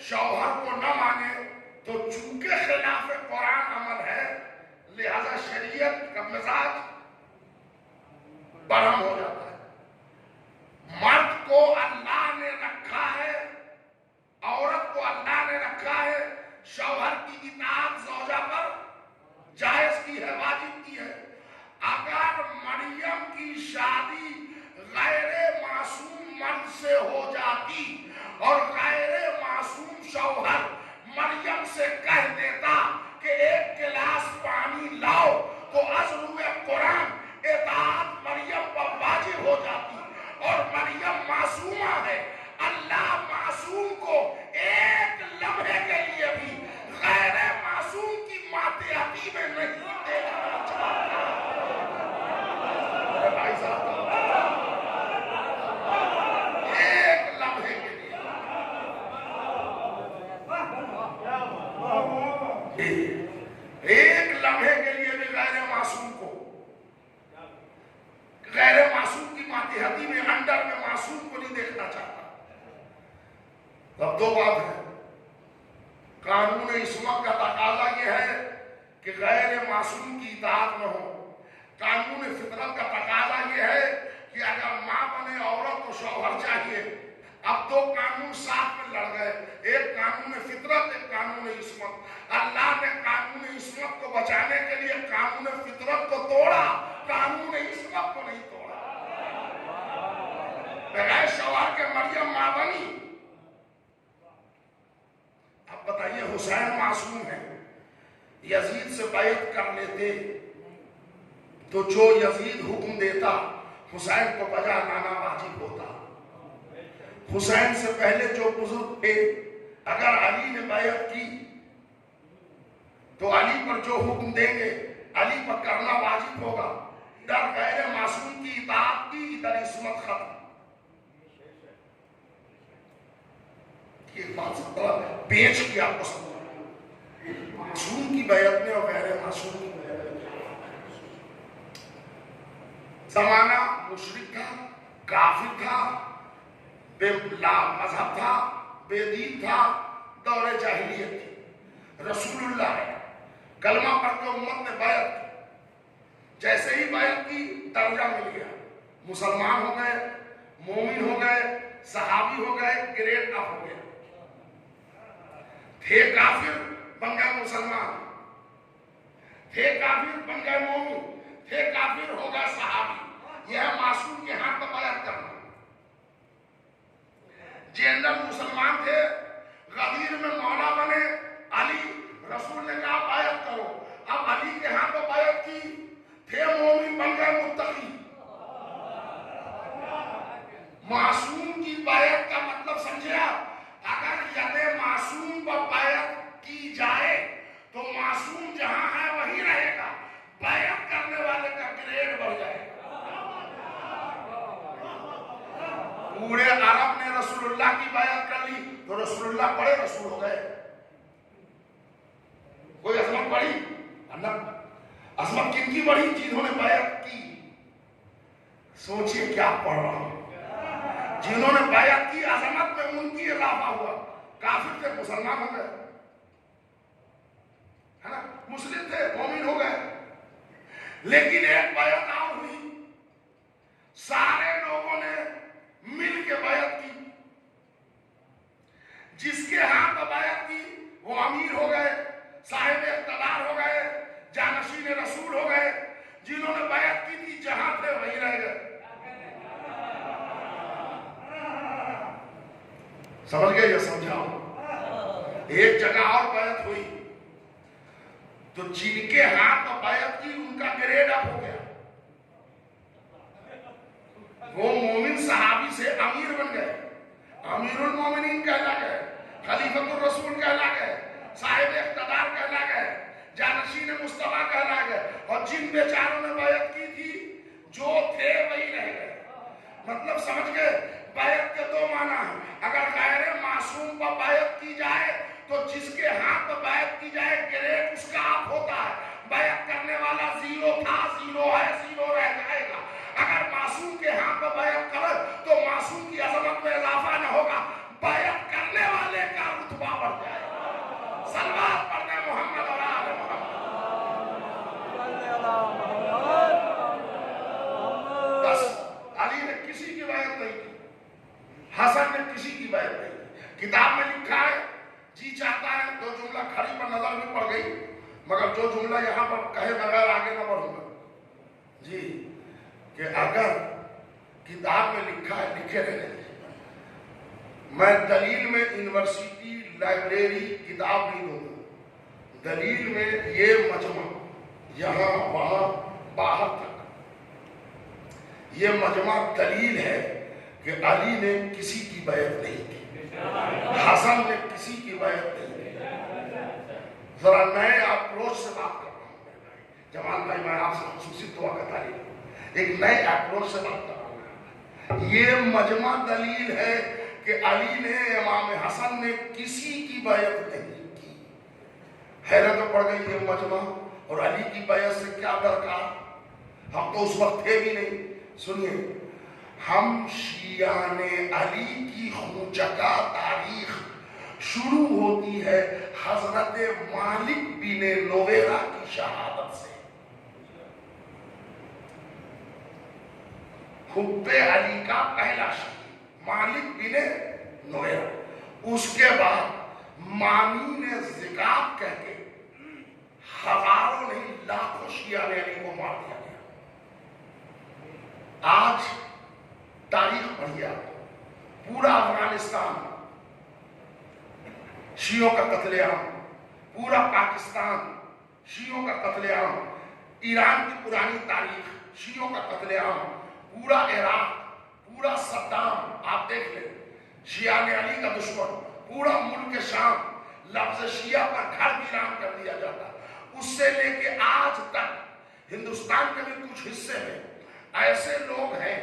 شوہر کو نہ مانے تو چونکہ خلاف قرآن عمل ہے، لہذا شریعت کا مزاج برہم ہو جاتا ہے. مرد کو اللہ نے رکھا ہے، عورت کو اللہ نے رکھا ہے، شوہر کی اطاعت زوجہ پر جائز کی ہے، واجب کی ہے. اگر مریم کی شادی غیر معصوم مرد سے ہو جاتی اور غیر معصوم شوہر مریم سے کہہ دیتا کہ ایک گلاس پانی لاؤ، تو از روئے قرآن اطاعت مریم پر واجب ہو جاتی. اور مریم معصومہ ہے، اللہ معصوم کو ایک لمحے کے لیے بھی غیر معصوم کی ماتحتی میں نہیں دیکھنا چاہتا. بھائی صاحب ایک لمحے کے لیے، ایک لمحے کے لیے بھی غیر معصوم کو، غیر معصوم کی ماتحتی میں، انڈر میں معصوم کو نہیں دیکھنا چاہتا. اب دو بات ہے. قانون عصمت کا تقاضا یہ ہے کہ غیر معصوم کی اطاعت نہ ہو. قانون فطرت کا تقاضا یہ ہے کہ اگر ماں بنے عورت تو شوہر چاہیے. اب دو قانون ساتھ میں لڑ گئے، ایک قانون فطرت، ایک قانون عصمت. اللہ نے قانون عصمت کو بچانے کے لیے قانون فطرت کو توڑا، قانون عصمت کو نہیں توڑا. بغیر شوہر کے مریم ماں بنی. اب بتائیے حسین معصوم ہے، یزید سے بیعت کر لیتے تو جو یزید حکم دیتا حسین کو بجا لانا واجب ہوتا. حسین سے پہلے جو بزرگ تھے اگر علی نے بیعت کی تو علی پر جو حکم دیں گے علی پر کرنا واجب ہوگا. ادھر غیر معصوم کی اطاعت کی، ادھر عصمت ختم. یہ بات سب پیچ کیا آپ کو سمجھا، معصوم کی بیعت میں اور غیر معصوم کی بیعت میں. زمانہ مشرک تھا، کافر تھا، بے لا مذہب تھا، بے دین تھا، دور جاہلیت تھی. رسول اللہ ہے، کلمہ پڑھ کے امت نے بیعت کی. جیسے ہی بیعت کی درجہ مل گیا، مسلمان ہو گئے، مومن ہو گئے، صحابی ہو گئے، گریڈ اپ ہو گیا. تھے کافر بن گئے مسلمان، تھے کافر بن گئے مومن، تھے کافر ہو گئے صحابی. یہ ہے معصوم کے ہاتھ میں بیعت کرنا. جنرل مسلمان تھے، غدیر میں مولا بنے، علی رسول نے کہا بیعت کرو. اب علی کے ہاں پہ بیعت کی، تھے مومن بن گئے متقی. معصوم کی بیعت کا مطلب سمجھے آپ؟ اگر ید معصوم پر بیعت کی جائے تو معصوم جہاں ہے وہی رہے گا، بیعت کرنے والے کا گریڈ بڑھ جائے گا. پورے عرب نے رسول اللہ کی بیعت کر لی تو رسول اللہ بڑے رسول ہو گئے. کوئی عظمت بڑھی؟ عظمت کن کی بڑھی؟ جنہوں نے بیعت کی. سوچئے کیا پڑھ رہا ہوں. جنہوں نے بیعت کی عظمت میں ان کی اضافہ ہوا. کافر تھے مسلمان ہو گئے، ہے نا، مسلم تھے مومن ہو گئے. لیکن ایک بیعت اور ہوئی، سارے لوگوں نے مل کے بیعت کی. جس کے ہاتھ بیعت کی وہ امیر ہو گئے، صاحب اقتدار ہو گئے، جانشین رسول ہو گئے. جنہوں نے بیعت کی تھی جہاں تھے وہی رہ گئے. سمجھ گئے یا سمجھاؤ؟ ایک جگہ اور بیعت ہوئی تو جن کے ہاتھ بیعت کی ان کا گریڈ اپ ہو گیا. وہ مومن صحابی سے امیر بن گئے، امیر المومنین کہلا گئے، خلیفۃ الرسول کہلا گئے، صاحب اقتدار کہلا گئے، جانشین مصطفیٰ کہلا گئے. اور جن بیچاروں نے بیعت کی تھی جو مطلب سمجھ گئے؟ بیعت کے دو معنی ہیں. اگر غیر معصوم پر بیعت کی جائے تو جس کے ہاتھ پر بیعت کی جائے گریڈ اس کا آپ ہوتا ہے. بیعت کرنے والا زیرو تھا، زیرو ہے، زیرو رہ جائے گا. اگر معصوم کے ہاتھ پر بیعت کرے تو معصوم کی عظمت میں اضافہ نہ ہوگا، بیعت کرنے والے کا رتبہ بڑھ جائے گا. صلوات پڑھنے محمد اور آل محمد. بس علی نے کسی کی بیعت نہیں کی، حسن نے کسی کی بیعت نہیں کی. کتاب میں لکھا ہے، جی چاہتا ہے دو جملہ کھڑی پر نظر بھی پڑ گئی، مگر جو جملہ یہاں پر کہے بغیر آگے نہ بڑھوں گا جی، کہ اگر کتاب میں لکھا ہے لکھے رہنے. میں دلیل میں یونیورسٹی لائبریری کتاب نہیں دوں گا. دلیل میں یہ مجمع یہاں وہاں باہر تک یہ مجمع دلیل ہے کہ علی نے کسی کی بیعت نہیں کی، حسن نے کسی کی بیعت نہیں کی. ذرا نئے اپروچ سے بات کر رہا ہوں میرے بھائی جمال بھائی، میں آپ سے خصوصی دعا کا تعلیم ایک نئے اپروچ سے بات کر رہا ہوں. یہ مجمع دلیل ہے کہ علی نے امام حسن نے کسی کی بیعت نہیں کی. حیرت پڑ گئی یہ مجمع اور علی کی بیعت سے کیا درکار. ہم تو اس وقت تھے بھی نہیں. سنیے، ہم شیعان علی کی خوچکا تاریخ شروع ہوتی ہے حضرت مالک بن نویرہ کی شہادت سے. حب علی کا پہلا شہید مالک بن نویرہ. اس کے بعد مامین زکات کہہ کے ہزاروں نہیں لاکھوں شیعان علی کو مار دیا گیا. آج تاریخ پڑھیے، پورا افغانستان شیعوں کا قتل عام، پورا پاکستان شیعوں کا قتل عام، ایران کی پرانی تاریخ شیعوں کا قتل عام، پورا عراق، پورا صدام آپ دیکھ لیں شیعان علی کا دشمن، پورا ملک شام لفظ شیعہ پر گھر ویران کر دیا جاتا. اس سے لے کے آج تک ہندوستان کے بھی کچھ حصے میں ایسے لوگ ہیں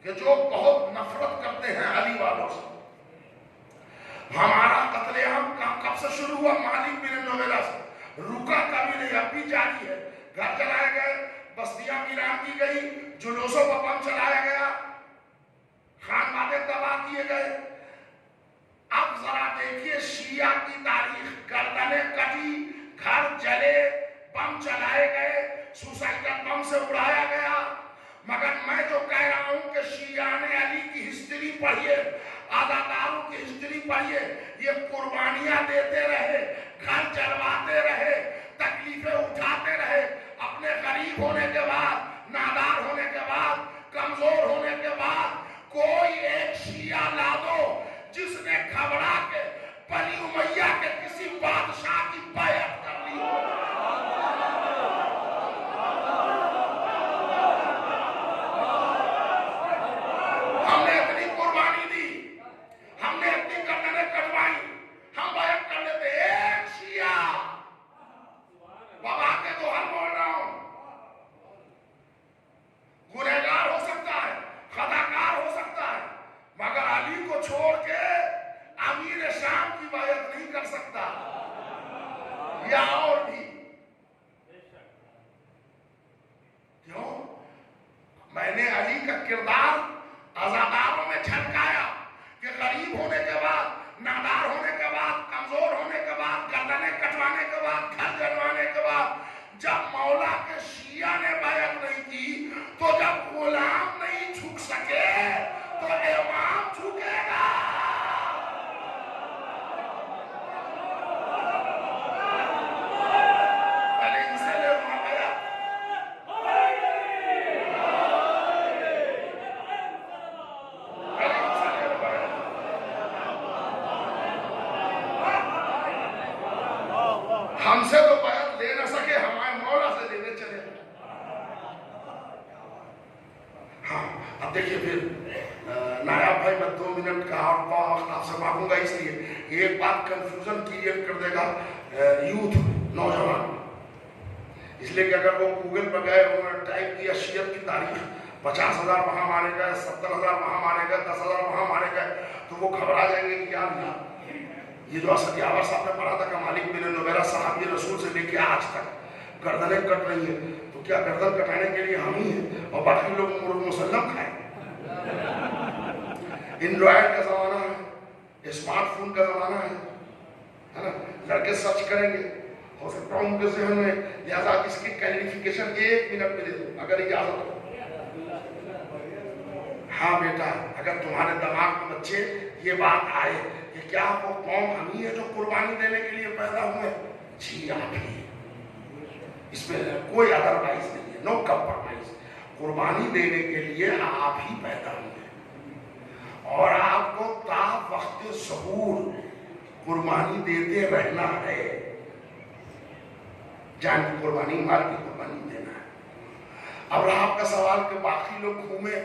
کہ جو بہت نفرت کرتے ہیں علی والوں سے. ہمارا قتل عام کب سے شروع ہوا؟ مالک بن نویرہ سے. رکا کبھی نہیں، اب بھی جاری ہے. گھر جلائے گئے، بستیاں ویران کی گئی، جلوسوں پر بم چلایا گیا، خانوادے تباہ کیے گئے. اب ذرا دیکھیے شیعہ کی تاریخ، گردنیں کٹی، گھر جلے، بم چلائے گئے، سوسائٹل بم سے اڑایا گیا. مگر میں جو کہہ رہا ہوں کہ شیعان علی کی ہسٹری پڑھیے، عزاداروں کی ہسٹری پڑھیے. یہ قربانیاں دیتے رہے، گھر جلواتے رہے، تکلیفیں اٹھاتے رہے. اپنے غریب ہونے کے بعد، نادار ہونے کے بعد، کمزور ہونے کے بعد کوئی ایک شیعہ لا دو جس نے گھبرا کے بنی امیہ کے کسی بادشاہ کی بیعت کر لی. ہم نے اتنی قربانی دی، ہم نے اتنی گردنیں کٹوائی، ہم بیعت کر لیتے. ایک شیعہ بابا کے تو ہم بول رہا ہوں گنہگار ہو سکتا ہے، خطاکار ہو سکتا ہے، مگر علی کو چھوڑ کے امیر شام کی بیعت نہیں کر سکتا یا اور بھی. کیوں؟ میں نے علی کا کردار عزاداروں میں جھلکایا کہ غریب ہونے کے بعد، نادار ہونے کے بعد، کمزور ہونے کے بعد، گردنیں کٹوانے کے بعد، گھر جلوانے کے بعد جب مولا کے شیعہ نے بیعت نہیں کی تو جب غلام نہیں جھک سکے تو امام جھکے گا. ہم سے تو بیعت لے نہ سکے، ہمارے مولا سے لینے چلے. ہاں اب دیکھیے پھر نایاب بھائی، میں 2 منٹ کا اور وقت آپ سے مانگوں گا، اس لیے ایک بات کنفیوژن کریٹ کر دے گا یوتھ، نوجوان. اس لیے کہ اگر وہ گوگل پر گئے، انہوں نے ٹائپ کیا شیعت کی تاریخ 50,000 وہاں مارے گئے، 70,000 وہاں مارے گئے، 10,000 وہاں مارے گئے، تو وہ گھبرا جائیں گے کہ کیا ملا؟ یہ جو اسد یاور صاحب نے پڑھا تھا کہ مالک بن نویرہ صحابی رسول سے لے کے آج تک گردنیں کٹ رہی ہیں، تو کیا گردن کٹانے کے لیے ہم ہی ہیں اور باقی لوگ مسلم کھائیں؟ اینڈرائڈ کا زمانہ ہے، اسمارٹ فون کا زمانہ ہے نا، لڑکے سرچ کریں گے، ہو سکتا ہے ان کے ذہن میں، لہٰذا اس کی کلیریفیکیشن 1 منٹ میں دے دو اگر اجازت ہو۔ ہاں بیٹا، اگر تمہارے دماغ میں بچے یہ بات آئے کہ کیا وہ قوم ہم ہی ہے جو قربانی دینے کے لیے پیدا ہوئے؟ جی آپ ہی، اس میں کوئی ادروائز نہیں ہے، نو کمپرومائز، قربانی دینے کے لیے آپ ہی پیدا ہوئے اور آپ کو تا وقت ظہور قربانی دیتے رہنا ہے، جان کی قربانی، مال کی قربانی دینا ہے۔ اب رہا آپ کا سوال کہ باقی لوگ گھومے،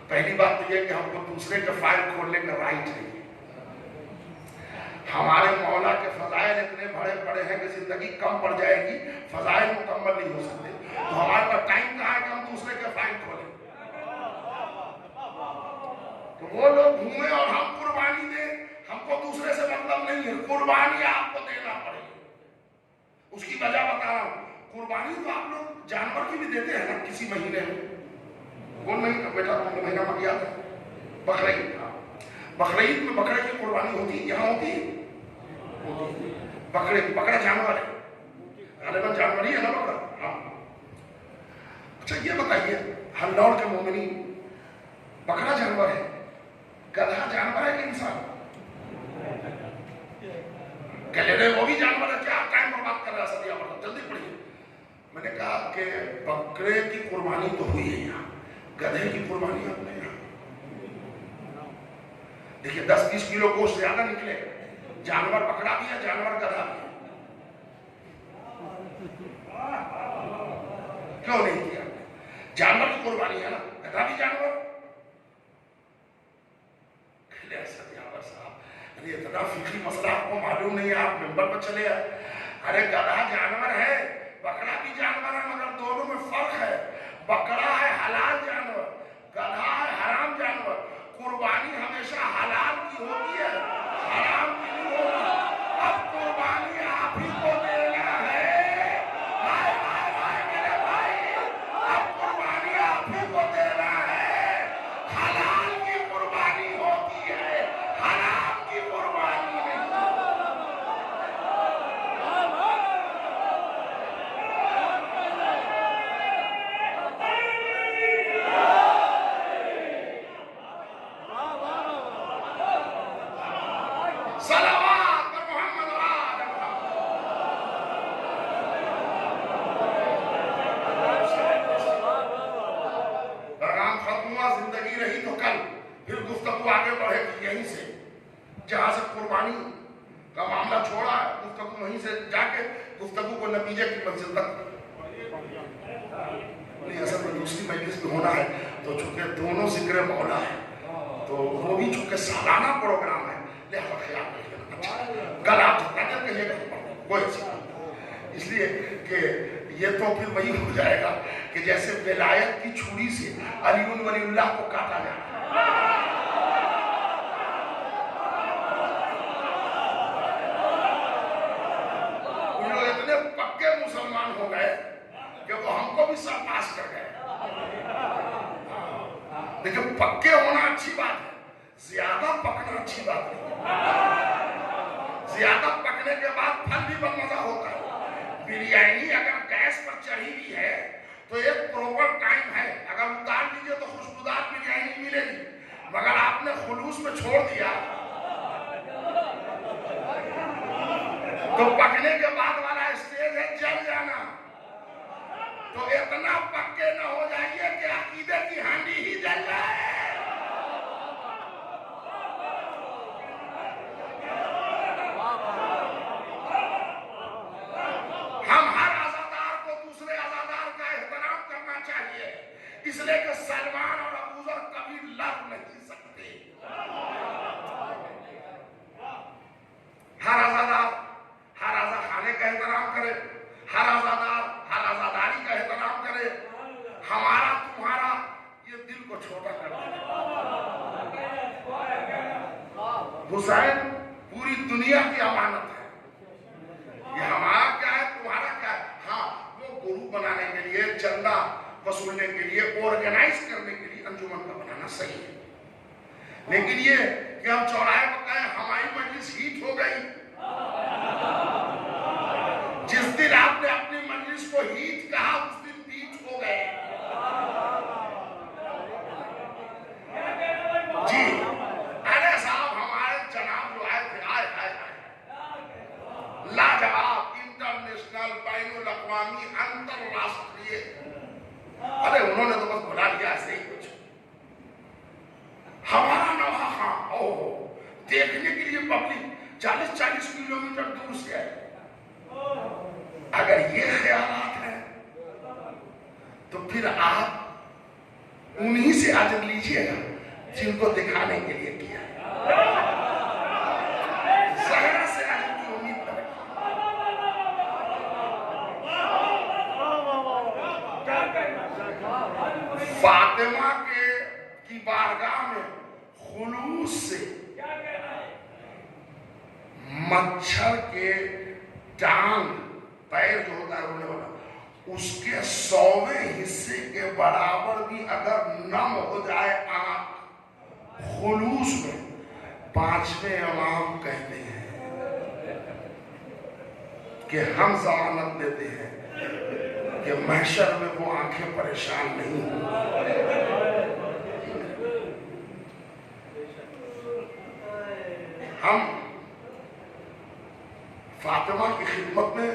پہلی بات تو یہ کہ ہم کو دوسرے کے فائل کھولنے کا رائٹ نہیں، ہمارے مولا کے فضائل اتنے بڑے بڑے ہیں کہ زندگی کم پڑ جائے گی، فضائل مکمل نہیں ہو سکتے، تو ہمارے پاس ٹائم کہاں ہے کہ ہم دوسرے کے فائل کھولیں؟ تو وہ لوگ گھومے اور ہم قربانی دیں، ہم کو دوسرے سے مطلب نہیں ہے، قربانی آپ کو دینا پڑے گی۔ اس کی وجہ بتا رہا ہوں، قربانی تو آپ لوگ جانور کی بھی دیتے ہیں نا کسی مہینے میں، کون مہینہ بیٹا تم کو مہینہ مت یاد ہے؟ بقرعید، بقرعید میں بکرے کی قربانی ہوتی ہے، یہاں ہوتی ہے؟ بکرا جانور ہے، غالباً جانور ہی ہے نا بکرا؟ ہاں۔ اچھا یہ بتائیے، ہلوڑ کے مومنین، بکرا جانور ہے، گدھا جانور ہے کہ انسان؟ گلیڈے وہ بھی جانور ہے، کیا ٹائم برباد کر رہا ہے سب یہاں پر؟ جلدی پڑھیے۔ میں نے کہا کہ بکرے کی قربانی تو ہوئی ہے یہاں، گدھے کی قربانی آپ نے یہاں دیکھیے 10-20 کلو گوشت زیادہ نکلے، جانور بکرا بھی ہے، جانور گدھا بھی ہے، کیوں نہیں کیا؟ جانور کی قربانی ہے نا، گدھا بھی جانور۔ ارے اتنا فکری مسئلہ آپ کو معلوم نہیں ہے، آپ ممبر پر چلے آئے، ارے گدھا جانور ہے، بکرا بھی جانور ہے، مگر دونوں میں فرق ہے، بکرا ہے حلال جانور، گدھا ہے حرام جانور، قربانی ہمیشہ حلال کی ہوتی ہے، حرام کی نہیں ہوتی۔ اب قربانی آپ ہی کو دینا ہے، ہائے ہائے ہائے میرے بھائی، اب قربانی آپ ہی کو دینا ہے، حلال کی قربانی ہوتی ہے، حرام کی قربانی نہیں۔ صلوات پر محمد و آل محمد۔ پیغام ختم ہوا، زندگی رہی تو کل پھر گفتگو آگے بڑھے گی یہیں سے، جہاں سے قربانی کا معاملہ چھوڑا ہے، گفتگو وہیں سے جا کے گفتگو کو نتیجے کی منزل تک نہیں، اصل میں دوسری مجلس میں ہونا ہے، تو چونکہ دونوں ذکر مولا ہے تو وہ بھی چونکہ سالانہ پروگرام ہے، لہذا خیال رکھیے گا۔ اچھا کل آپ جتنا دیر کہیے گا کوئی ایسی بات نہیں، اس لیے کہ یہ تو پھر وہی ہو جائے گا کہ جیسے ولایت کی چھری سے علی ولی اللہ کو کاٹا جانا ہے۔ ان لوگ اتنے پکے مسلمان ہو گئے کہ وہ ہم کو بھی سرپاس کر گئے۔ لیکن پکے ہونا اچھی بات ہے، زیادہ پکنا اچھی بات نہیں۔ زیادہ پکنے کے بعد پھل بھی بد مزہ ہوتا ہے۔ بریانی اگر گیس پر چڑھی ہوئی ہے تو ایک پروپر ٹائم ہے، اگر اتار لیجیے تو خوشبودار بریانی ملے گی، مگر آپ نے خلوص میں چھوڑ دیا تو پکنے کے بعد والا اسٹیج ہے جل جانا۔ تو اتنا پکے نہ ہو جائیے کہ عقیدے کی ہانڈی ہی جل جائے۔ ہم ہر عزادار کو دوسرے عزادار کا احترام کرنا چاہیے، اس لیے کہ سلمان اور ابوذر کبھی لڑ نہیں سکتے۔ ہر عزادار ہر عزا خانے کا احترام کرے، ہر عزادار ہر عزاداری کا احترام کرے، حسین پوری دنیا کی امانت ہے، یہ ہمارا کیا ہے تمہارا کیا ہے؟ ہاں وہ گروپ بنانے کے لیے، چندہ وصولنے کے لیے، آرگنائز کرنے کے لیے انجمن کا بنانا صحیح ہے، لیکن یہ کہ ہم چوراہے پر کہیں ہماری مجلس ہیٹ ہو گئی، جس دن آپ نے اپنی مجلس کو ہیٹ کہا اس دن پیٹ ہو گئے۔ جی ارے صاحب ہمارے جناب جو آئے تھے آئے لاجواب، انٹرنیشنل، بین الاقوامی، انترراشٹریہ، ارے انہوں نے تو بس بلا لیا ایسے ہی کچھ۔ ہمارا نوحہ خان دیکھنے کے لیے پبلک 40-40 کلومیٹر دور سے آئے۔ اگر یہ خیالات ہیں تو پھر آپ انہی سے اجر لیجئے گا جن کو دکھانے کے لیے کیا ہے، ذرا سے اجر کی امید کریں۔ فاطمہ کی بارگاہ میں خلوص سے مچھر کے ٹانگ پیر جو ہوتا ہے رونے والا اس کے 100ویں حصے کے برابر بھی اگر نم ہو جائے آنکھ خلوص میں، 5ویں امام کہتے ہیں کہ ہم ضمانت دیتے ہیں کہ محشر میں وہ آنکھیں پریشان نہیں ہوں۔ ہم فاطمہ کی خدمت میں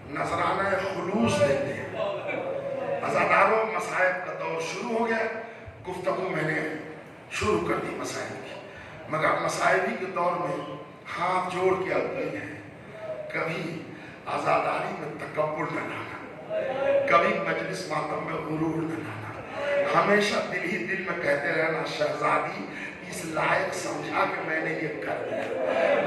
نذرانہ خلوص دیتے ہیں۔ عزاداروں مصائب کا دور شروع ہو گیا، گفتگو میں نے شروع کر دی مسائل کی، مگر مصائبی کے دور میں ہاتھ جوڑ کے اپیل ہے، کبھی عزاداری میں تکبر نہ لانا، کبھی مجلس ماتم میں غرور نہ لانا، ہمیشہ دل ہی دل میں کہتے رہنا شہزادی اس لائق سمجھا کہ میں نے یہ کر دیا۔